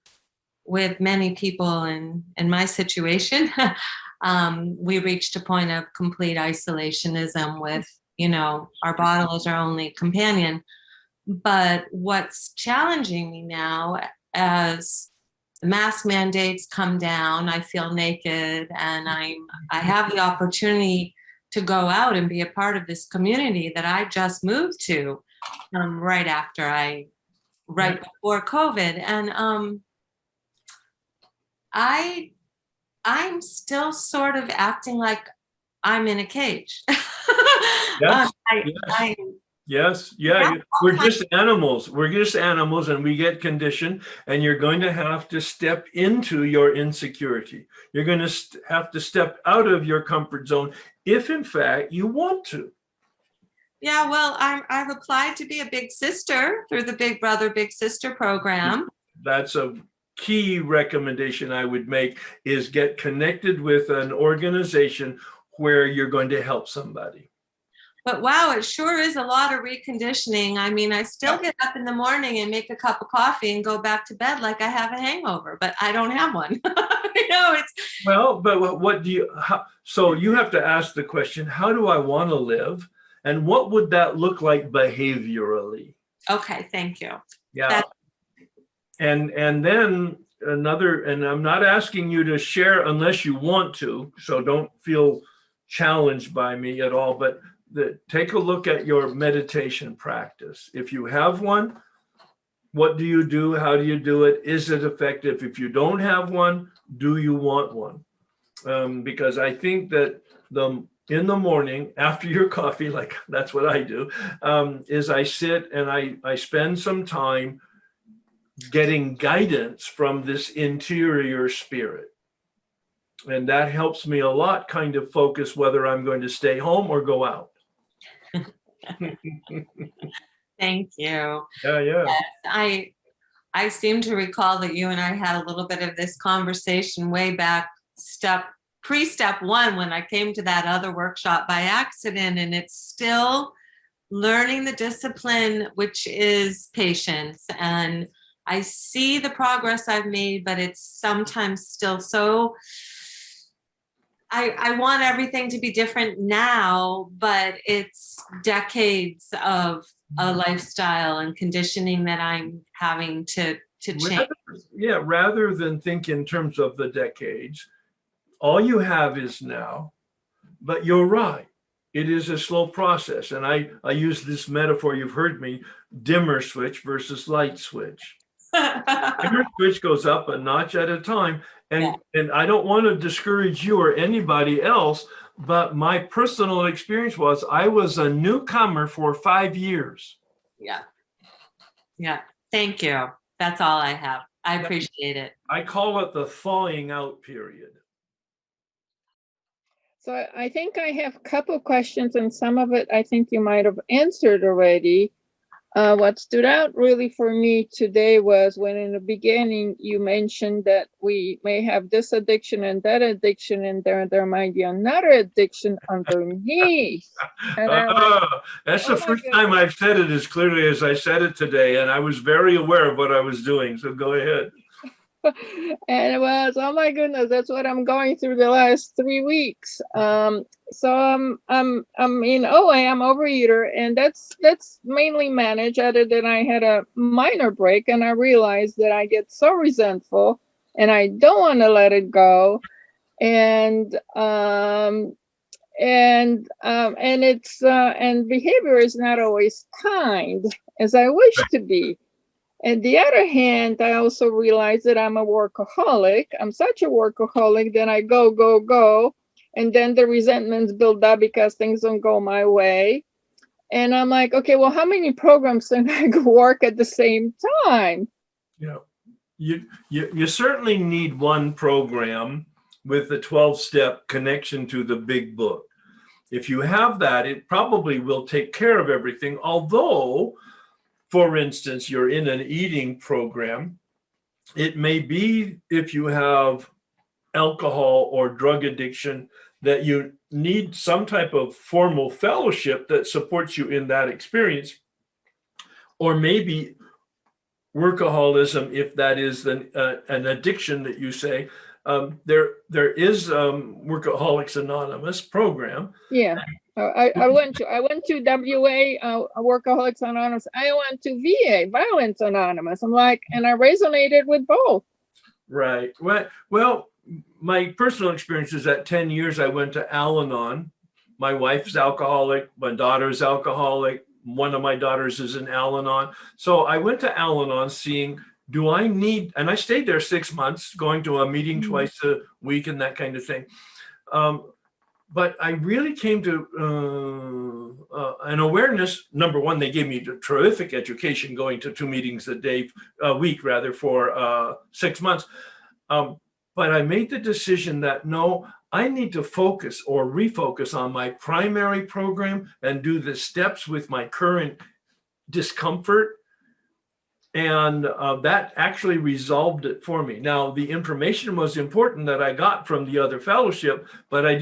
S7: with many people in my situation, we reached a point of complete isolationism with, you know, our bottle is our only companion. But what's challenging me now, as the mask mandates come down, I feel naked, and I have the opportunity to go out and be a part of this community that I just moved to right before COVID. And I'm still sort of acting like I'm in a cage.
S1: Yes,
S7: I
S1: yes, yeah. We're just animals. We're just animals, and we get conditioned. And you're going to have to step into your insecurity. You're going to have to step out of your comfort zone if, in fact, you want to.
S7: Yeah, well, I've applied to be a big sister through the Big Brother, Big Sister program.
S1: That's a key recommendation I would make, is get connected with an organization where you're going to help somebody.
S7: But wow, it sure is a lot of reconditioning. I mean, I still get up in the morning and make a cup of coffee and go back to bed like I have a hangover, but I don't have one. You know, it's
S1: well, but what do you? So you have to ask the question: how do I want to live, and what would that look like behaviorally?
S7: okay. Thank you.
S1: Yeah, and then another. And I'm not asking you to share unless you want to. So don't feel challenged by me at all. But take a look at your meditation practice. If you have one, what do you do? How do you do it? Is it effective? If you don't have one, do you want one? Because I think that in the morning after your coffee, like that's what I do, is I sit and I spend some time getting guidance from this interior spirit. And that helps me a lot kind of focus whether I'm going to stay home or go out.
S7: Thank you.
S1: Yeah.
S7: Yes, I seem to recall that you and I had a little bit of this conversation way back pre-step 1 when I came to that other workshop by accident, and it's still learning the discipline, which is patience. And I see the progress I've made, but it's sometimes still so I want everything to be different now, but it's decades of a lifestyle and conditioning that I'm having to change.
S1: Rather than think in terms of the decades, all you have is now. But you're right. It is a slow process. And I use this metaphor, you've heard me, dimmer switch versus light switch. Dimmer switch goes up a notch at a time. And I don't want to discourage you or anybody else, but my personal experience was I was a newcomer for 5 years.
S7: Yeah. Thank you. That's all I have. I appreciate it.
S1: I call it the thawing out period.
S8: So I think I have a couple questions, and some of it I think you might have answered already. What stood out really for me today was when in the beginning you mentioned that we may have this addiction and that addiction, and there might be another addiction underneath. And
S1: that's the first time I've said it as clearly as I said it today, and I was very aware of what I was doing, so go ahead.
S8: And it was, oh my goodness, that's what I'm going through the last 3 weeks. So I'm in OA, I'm overeater, and that's mainly managed, other than I had a minor break, and I realized that I get so resentful and I don't want to let it go. And behavior is not always kind as I wish to be. On the other hand, I also realized that I'm a workaholic. I'm such a workaholic that I go, and then the resentments build up because things don't go my way. And I'm like, okay, well, how many programs can I work at the same time?
S1: Yeah. You certainly need one program with the 12-step connection to the big book. If you have that, it probably will take care of everything. Although, for instance, you're in an eating program, it may be if you have alcohol or drug addiction that you need some type of formal fellowship that supports you in that experience. Or maybe workaholism, if that is an addiction that you say. There is Workaholics Anonymous program.
S8: Yeah. I went to WA, Workaholics Anonymous. I went to VA, Violence Anonymous. I'm like, and I resonated with both.
S1: Right. Well, my personal experience is that 10 years I went to Al-Anon. My wife's alcoholic. My daughter's alcoholic. One of my daughters is in Al-Anon. So I went to Al-Anon seeing, do I need, and I stayed there 6 months, going to a meeting twice a week and that kind of thing. But I really came to an awareness. Number one, they gave me a terrific education going to 2 meetings a week for 6 months. But I made the decision that no, I need to focus or refocus on my primary program and do the steps with my current discomfort. And that actually resolved it for me. Now, the information was important that I got from the other fellowship, but at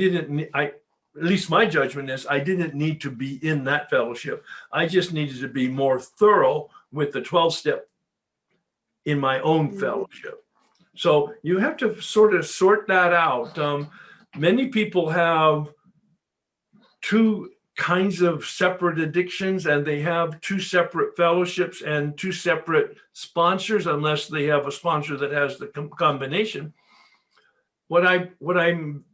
S1: least my judgment is I didn't need to be in that fellowship. I just needed to be more thorough with the 12-step in my own fellowship. So you have to sort of sort that out. Many people have 2 kinds of separate addictions, and they have 2 separate fellowships and 2 separate sponsors, unless they have a sponsor that has the combination. What I'm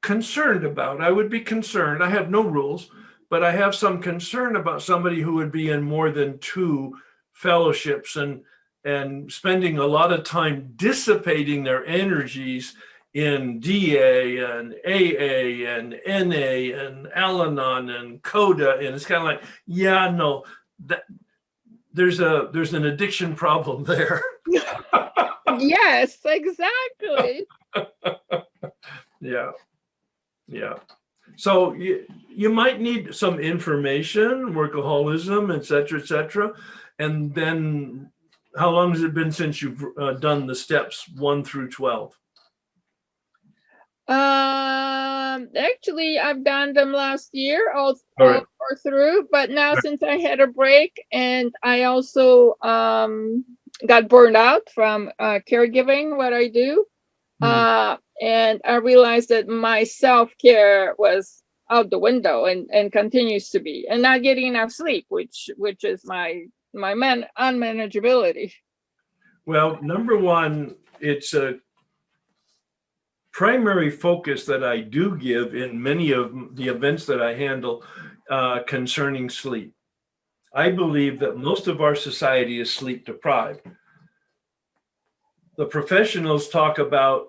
S1: concerned about, I would be concerned, I have no rules, but I have some concern about somebody who would be in more than 2 fellowships and spending a lot of time dissipating their energies in DA and AA and NA and Al-Anon and CODA. And it's kind of like, yeah, no, there's an addiction problem there.
S8: Yes, exactly.
S1: Yeah. So you might need some information, workaholism, et cetera. And then how long has it been since you've done the steps 1 through 12?
S8: Actually, I've done them last year, all through, but now since I had a break and I also got burned out from caregiving, what I do, and I realized that my self-care was out the window and continues to be, and not getting enough sleep, which is my unmanageability.
S1: Well, number one, it's a primary focus that I do give in many of the events that I handle concerning sleep. I believe that most of our society is sleep deprived. The professionals talk about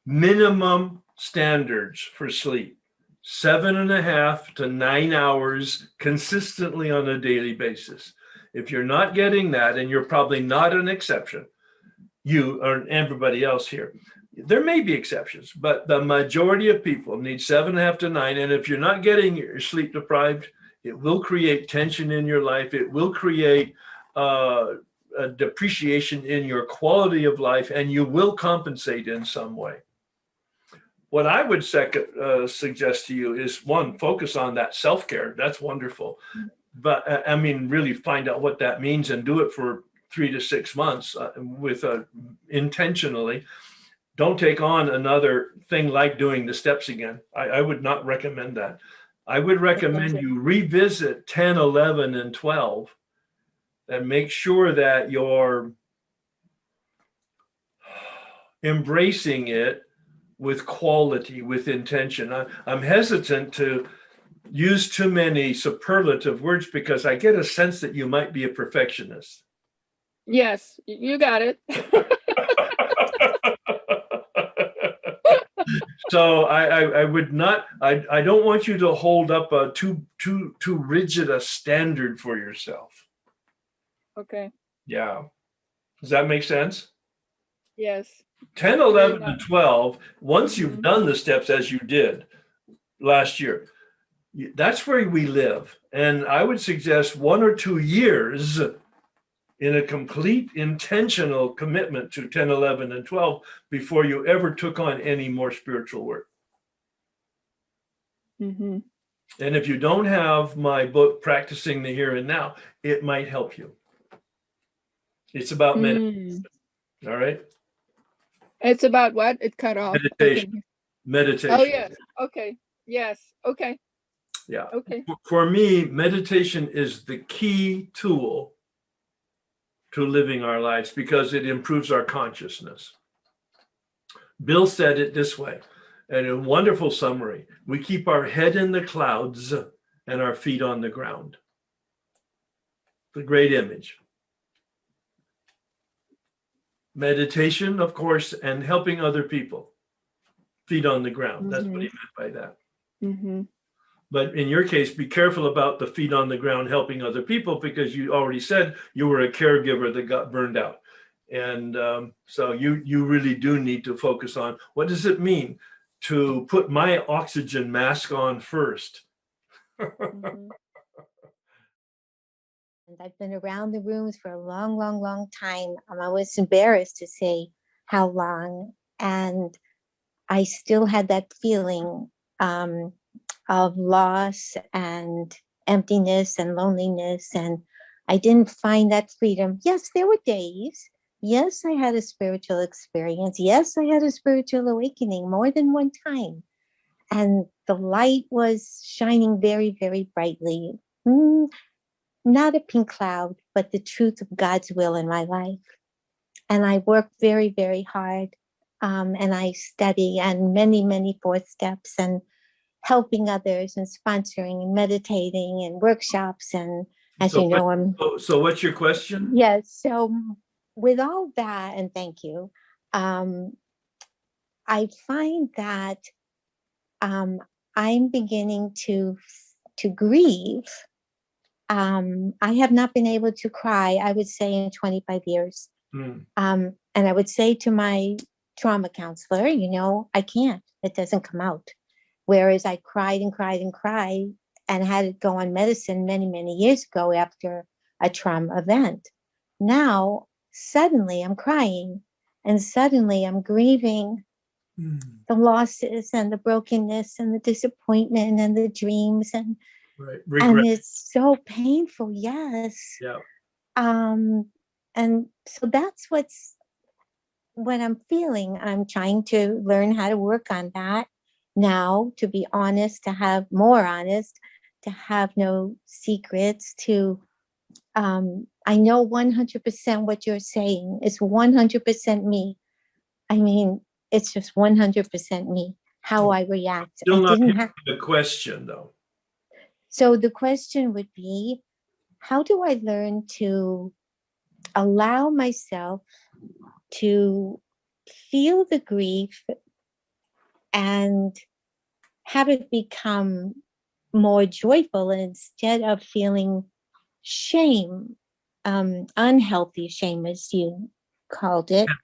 S1: minimum standards for sleep, 7.5 to 9 hours consistently on a daily basis. If you're not getting that, and you're probably not an exception, you or everybody else here, there may be exceptions, but the majority of people need 7.5 to 9. And if you're not getting it, you're sleep deprived, it will create tension in your life. It will create a depreciation in your quality of life, and you will compensate in some way. What I would suggest to you is, one, focus on that self-care. That's wonderful. But I mean, really find out what that means and do it for 3 to 6 months intentionally. Don't take on another thing like doing the steps again. I would not recommend that. I would recommend you revisit 10, 11, and 12 and make sure that you're embracing it with quality, with intention. I'm hesitant to use too many superlative words because I get a sense that you might be a perfectionist.
S8: Yes, you got it.
S1: So I would not, I don't want you to hold up a too rigid a standard for yourself.
S8: Okay.
S1: Yeah. Does that make sense?
S8: Yes.
S1: 10, 11, and 12, once you've done the steps as you did last year, that's where we live. And I would suggest 1 or 2 years in a complete intentional commitment to 10, 11, and 12 before you ever took on any more spiritual work.
S8: Mm-hmm.
S1: And if you don't have my book, Practicing the Here and Now, it might help you. It's about meditation. All right.
S8: It's about what? It cut off.
S1: Meditation. Meditation.
S8: Oh, yes. Okay. Yes. Okay.
S1: Yeah.
S8: Okay.
S1: For me, meditation is the key tool to living our lives because it improves our consciousness. Bill said it this way, and a wonderful summary: we keep our head in the clouds and our feet on the ground. It's a great image. Meditation, of course, and helping other people. Feet on the ground. That's what he meant by that.
S8: Mm-hmm.
S1: But in your case, be careful about the feet on the ground helping other people, because you already said you were a caregiver that got burned out. And so you really do need to focus on, what does it mean to put my oxygen mask on first?
S2: And I've been around the rooms for a long, long, long time. I was embarrassed to say how long. And I still had that feeling of loss and emptiness and loneliness. And I didn't find that freedom. Yes, there were days. Yes, I had a spiritual experience. Yes, I had a spiritual awakening more than one time. And the light was shining very, very brightly. Not a pink cloud, but the truth of God's will in my life. And I worked very, very hard. And I study and many, many 4th steps and helping others and sponsoring and meditating and workshops. And as you know,
S1: So what's your question?
S2: Yes. So with all that, and thank you, I find that I'm beginning to grieve. I have not been able to cry, I would say, in 25 years. And I would say to my trauma counselor, I can't, it doesn't come out. Whereas I cried and cried and cried and had to go on medicine many, many years ago after a trauma event. Now, suddenly I'm crying and suddenly I'm grieving the losses and the brokenness and the disappointment and the dreams and it's so painful. Yes.
S1: Yeah.
S2: And so that's what I'm feeling. I'm trying to learn how to work on that now, to be honest, to have more honest, to have no secrets, to I know 100% what you're saying is 100% me. I mean, it's just 100% me, how I react.
S1: Still not the question, though.
S2: So the question would be, how do I learn to allow myself to feel the grief and have it become more joyful instead of feeling shame, unhealthy shame, as you called it?
S1: Have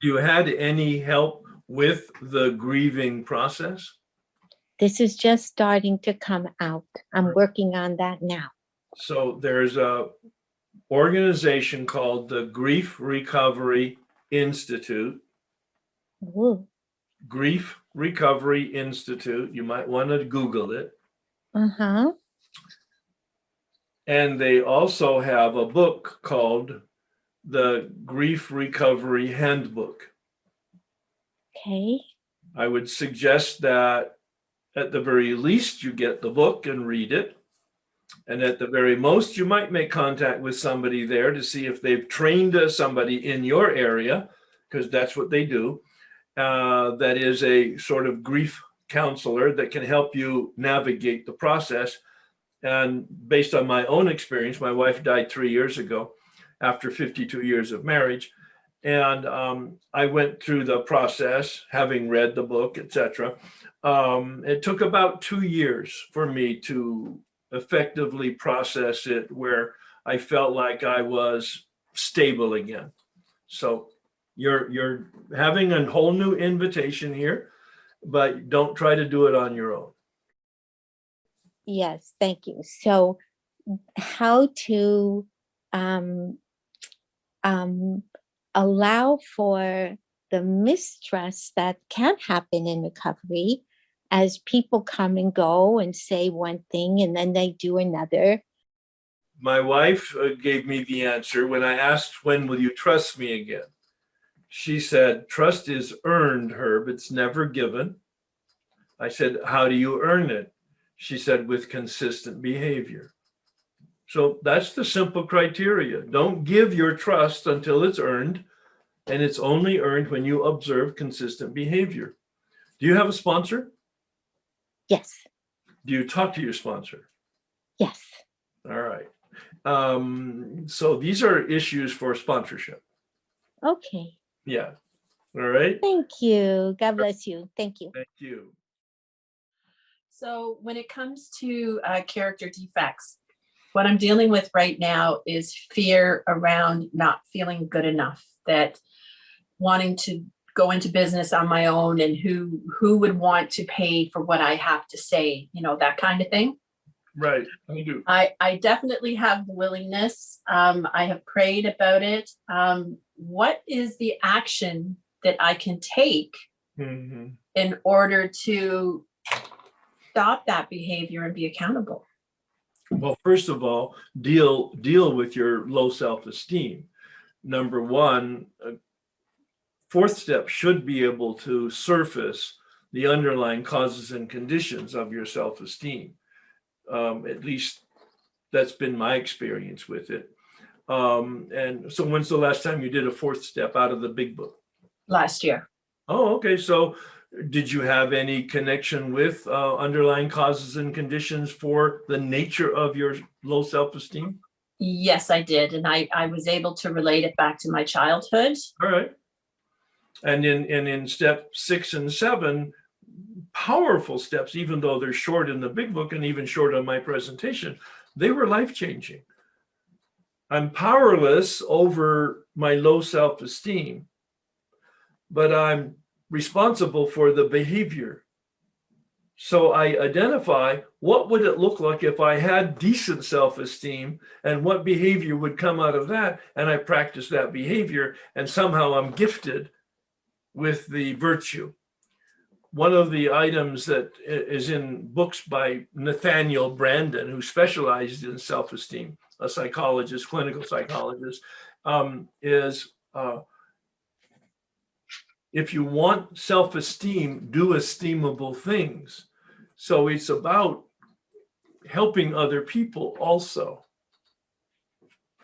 S1: you had any help with the grieving process?
S2: This is just starting to come out. I'm working on that now. So
S1: there's a organization called the Grief Recovery Institute.
S2: Ooh.
S1: Grief Recovery Institute. You might want to Google it.
S2: Uh-huh.
S1: And they also have a book called the Grief Recovery Handbook.
S2: Okay.
S1: I would suggest that at the very least you get the book and read it. And at the very most, you might make contact with somebody there to see if they've trained somebody in your area, because that's what they do. That is a sort of grief counselor that can help you navigate the process. And based on my own experience, my wife died 3 years ago after 52 years of marriage. And I went through the process, having read the book, etc. It took about 2 years for me to effectively process it, where I felt like I was stable again. So You're having a whole new invitation here, but don't try to do it on your own.
S9: Yes, thank you. So how to um, allow for the mistrust that can happen in recovery as people come and go and say one thing and then they do another.
S1: My wife gave me the answer when I asked, when will you trust me again? She said, trust is earned, Herb. It's never given. I said, how do you earn it? She said, with consistent behavior. So that's the simple criteria. Don't give your trust until it's earned. And it's only earned when you observe consistent behavior. Do you have a sponsor?
S9: Yes,
S1: Do you talk to your sponsor?
S9: yes.
S1: All right. So these are issues for sponsorship.
S9: Okay.
S1: Yeah. All right.
S9: Thank you. God bless you. Thank you.
S1: Thank you.
S3: So when it comes to character defects, what I'm dealing with right now is fear around not feeling good enough, that wanting to go into business on my own and who would want to pay for what I have to say, that kind of thing.
S1: Right. I do.
S3: I definitely have the willingness. I have prayed about it. What is the action that I can take in order to stop that behavior and be accountable?
S1: Well, first of all, deal with your low self-esteem. Number one, fourth step should be able to surface the underlying causes and conditions of your self-esteem. At least that's been my experience with it. And so when's the last time you did a fourth step out of the big book?
S3: Last year.
S1: Oh, okay. So did you have any connection with underlying causes and conditions for the nature of your low self-esteem?
S3: Yes, I did. And I was able to relate it back to my childhood.
S1: All right. And in step 6 and 7, powerful steps, even though they're short in the big book and even short on my presentation, they were life-changing. I'm powerless over my low self-esteem, but I'm responsible for the behavior. So I identify what would it look like if I had decent self-esteem and what behavior would come out of that. And I practice that behavior and somehow I'm gifted with the virtue. One of the items that is in books by Nathaniel Brandon, who specialized in self-esteem, a psychologist, clinical psychologist, is if you want self-esteem, do esteemable things. So it's about helping other people also.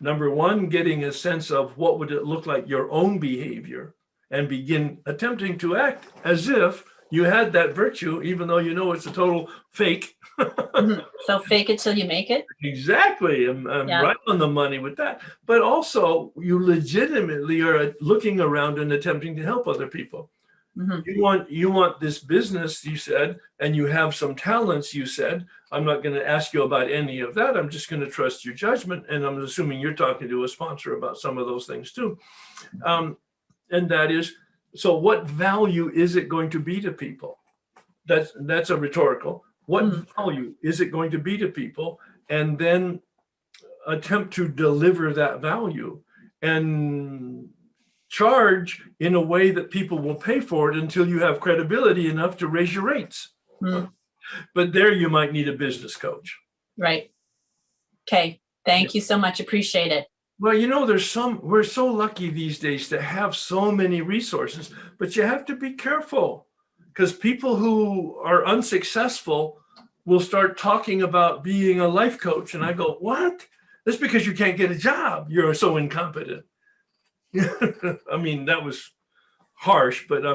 S1: Number one, getting a sense of what would it look like your own behavior and begin attempting to act as if you had that virtue, even though you know it's a total fake.
S3: So fake it till you make it.
S1: Exactly. I'm right on the money with that. But also, you legitimately are looking around and attempting to help other people. You want this business, you said, and you have some talents, you said. I'm not going to ask you about any of that. I'm just going to trust your judgment. And I'm assuming you're talking to a sponsor about some of those things too. And that is, so what value is it going to be to people? That's a rhetorical. What value is it going to be to people? And then attempt to deliver that value and charge in a way that people will pay for it until you have credibility enough to raise your rates. But there you might need a business coach.
S3: Right. Okay. Thank you so much. Appreciate it.
S1: Well, we're so lucky these days to have so many resources, but you have to be careful because people who are unsuccessful will start talking about being a life coach. And I go, what? That's because you can't get a job. You're so incompetent. I mean, that was harsh, but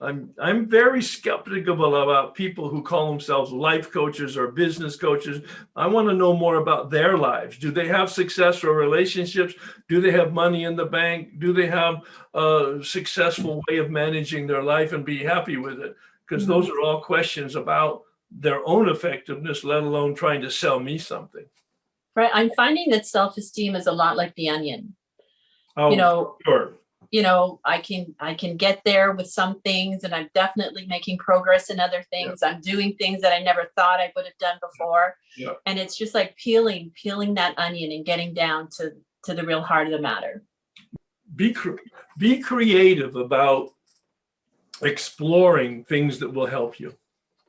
S1: I'm very skeptical about people who call themselves life coaches or business coaches. I want to know more about their lives. Do they have success or relationships? Do they have money in the bank? Do they have a successful way of managing their life and be happy with it? Because those are all questions about their own effectiveness, let alone trying to sell me something.
S3: Right. I'm finding that self-esteem is a lot like the onion.
S1: Oh, sure.
S3: you know, I can get there with some things, and I'm definitely making progress in other things. I'm doing things that I never thought I would have done before. And it's just like peeling that onion and getting down to the real heart of the matter.
S1: Be creative about exploring things that will help you.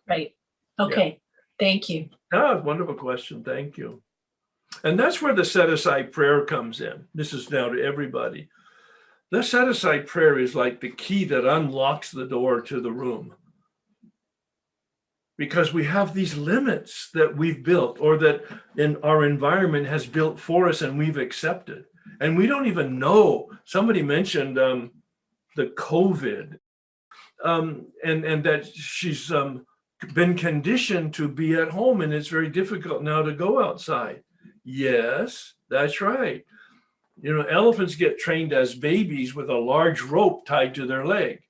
S3: Right. Okay. Thank you.
S1: Wonderful question. Thank you. And that's where the set-aside prayer comes in. This is now to everybody. The set-aside prayer is like the key that unlocks the door to the room. Because we have these limits that we've built, or that in our environment has built for us, and we've accepted. And we don't even know. Somebody mentioned the COVID, and that she's been conditioned to be at home, and it's very difficult now to go outside. Yes, that's right. You know, elephants get trained as babies with a large rope tied to their leg.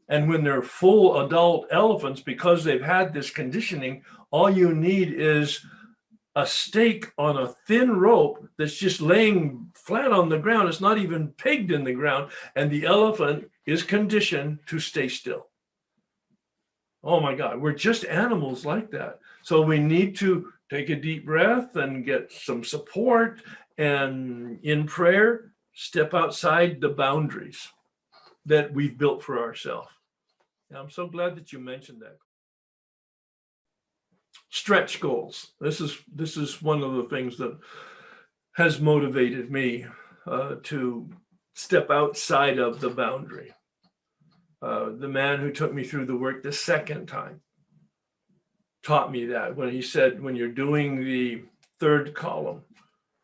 S1: And when they're full adult elephants, because they've had this conditioning, all you need is a stake on a thin rope that's just laying flat on the ground. It's not even pegged in the ground. And the elephant is conditioned to stay still. Oh my God, we're just animals like that. So we need to take a deep breath and get some support, and in prayer, step outside the boundaries that we've built for ourselves. And I'm so glad that you mentioned that. Stretch goals. This is one of the things that has motivated me to step outside of the boundary. The man who took me through the work the second time taught me that, when he said, when you're doing the third column,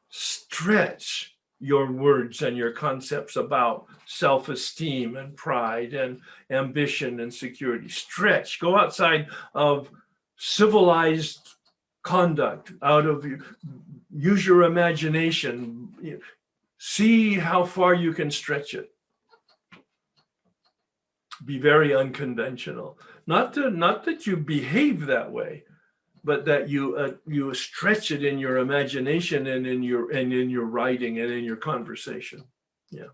S1: stretch your words and your concepts about self-esteem and pride and ambition and security. Stretch, go outside of civilized conduct, use your imagination, see how far you can stretch it. Be very unconventional. Not that you behave that way, but that you stretch it in your imagination and in your writing and in your conversation. Yeah.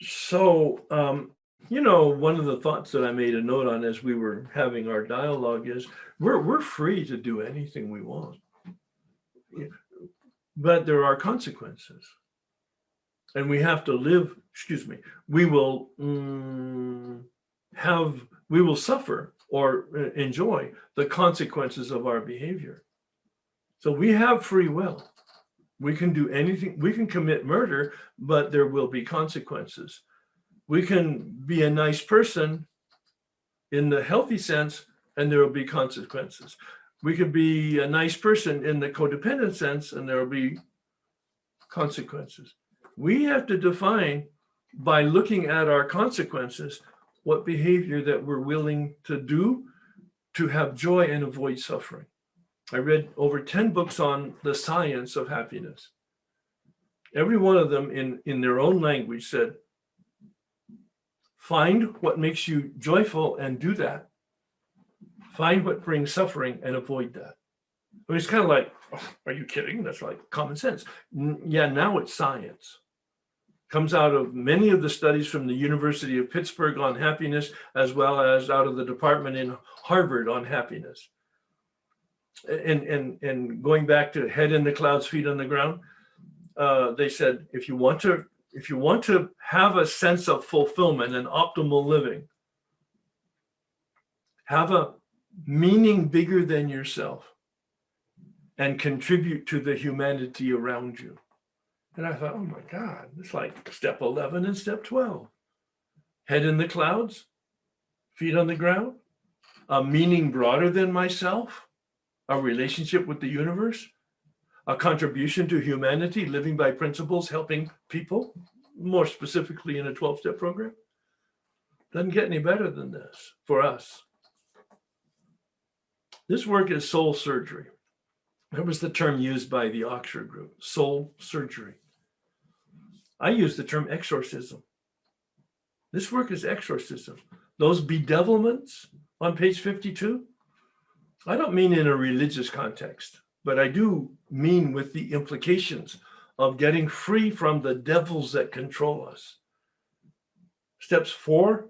S1: So one of the thoughts that I made a note on as we were having our dialogue is we're free to do anything we want, but there are consequences. And we have to live, we will suffer or enjoy the consequences of our behavior. So we have free will. We can do anything. We can commit murder, but there will be consequences. We can be a nice person in the healthy sense, and there will be consequences. We could be a nice person in the codependent sense, and there will be consequences. We have to define, by looking at our consequences, what behavior that we're willing to do to have joy and avoid suffering. I read over 10 books on the science of happiness. Every one of them in their own language said, find what makes you joyful and do that. Find what brings suffering and avoid that. I mean, it's kind of like, oh, are you kidding? That's like common sense. Yeah, now it's science. Comes out of many of the studies from the University of Pittsburgh on happiness, as well as out of the department in Harvard on happiness. And going back to head in the clouds, feet on the ground, they said, if you want to have a sense of fulfillment and optimal living, have a meaning bigger than yourself and contribute to the humanity around you. And I thought, oh my God, it's like step 11 and step 12. Head in the clouds, feet on the ground, a meaning broader than myself, a relationship with the universe, a contribution to humanity, living by principles, helping people, more specifically in a 12-step program. Doesn't get any better than this for us. This work is soul surgery. That was the term used by the Oxford group, soul surgery. I use the term exorcism. This work is exorcism. Those bedevilments on page 52, I don't mean in a religious context, but I do mean with the implications of getting free from the devils that control us. Steps 4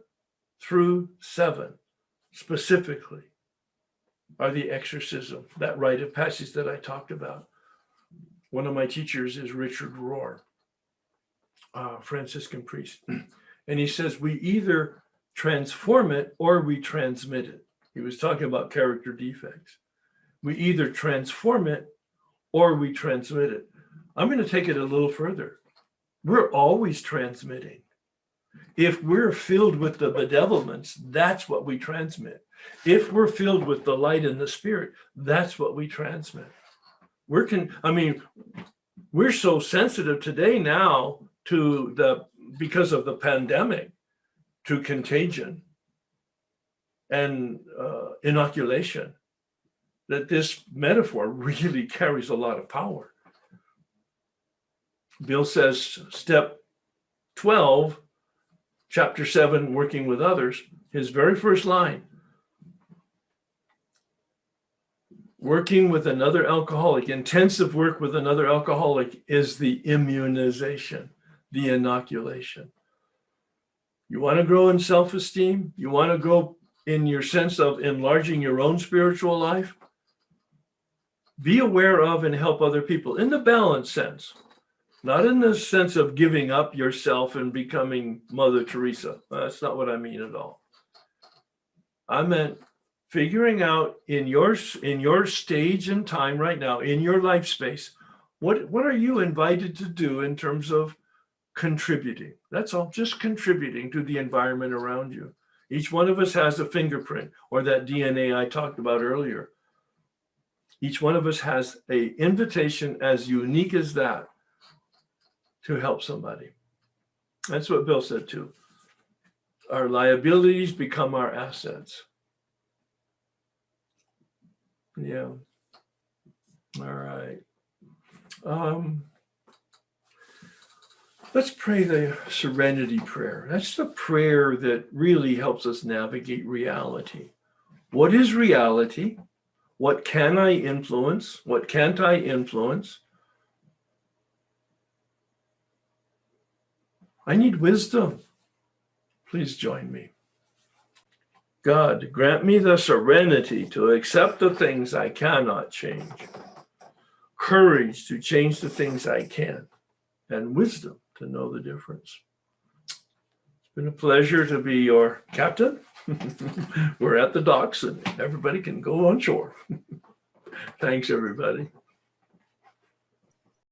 S1: through 7 specifically are the exorcism, that rite of passage that I talked about. One of my teachers is Richard Rohr, Franciscan priest. And he says, we either transform it or we transmit it. He was talking about character defects. We either transform it or we transmit it. I'm going to take it a little further. We're always transmitting. If we're filled with the bedevilments, that's what we transmit. If we're filled with the light and the spirit, that's what we transmit. We're so sensitive today now to because of the pandemic, to contagion and inoculation, that this metaphor really carries a lot of power. Bill says, step 12, chapter 7, working with others, his very first line, working with another alcoholic, intensive work with another alcoholic is the immunization, the inoculation. You want to grow in self-esteem? You want to grow in your sense of enlarging your own spiritual life? Be aware of and help other people in the balanced sense, not in the sense of giving up yourself and becoming Mother Teresa. That's not what I mean at all. I meant figuring out in your stage and time right now, in your life space, what are you invited to do in terms of contributing? That's all, just contributing to the environment around you. Each one of us has a fingerprint, or that DNA I talked about earlier. Each one of us has an invitation as unique as that to help somebody. That's what Bill said too. Our liabilities become our assets. Yeah. All right. Let's pray the Serenity Prayer. That's the prayer that really helps us navigate reality. What is reality? What can I influence? What can't I influence? I need wisdom. Please join me. God, grant me the serenity to accept the things I cannot change, courage to change the things I can, and wisdom to know the difference. It's been a pleasure to be your captain. We're at the docks and everybody can go on shore. Thanks, everybody.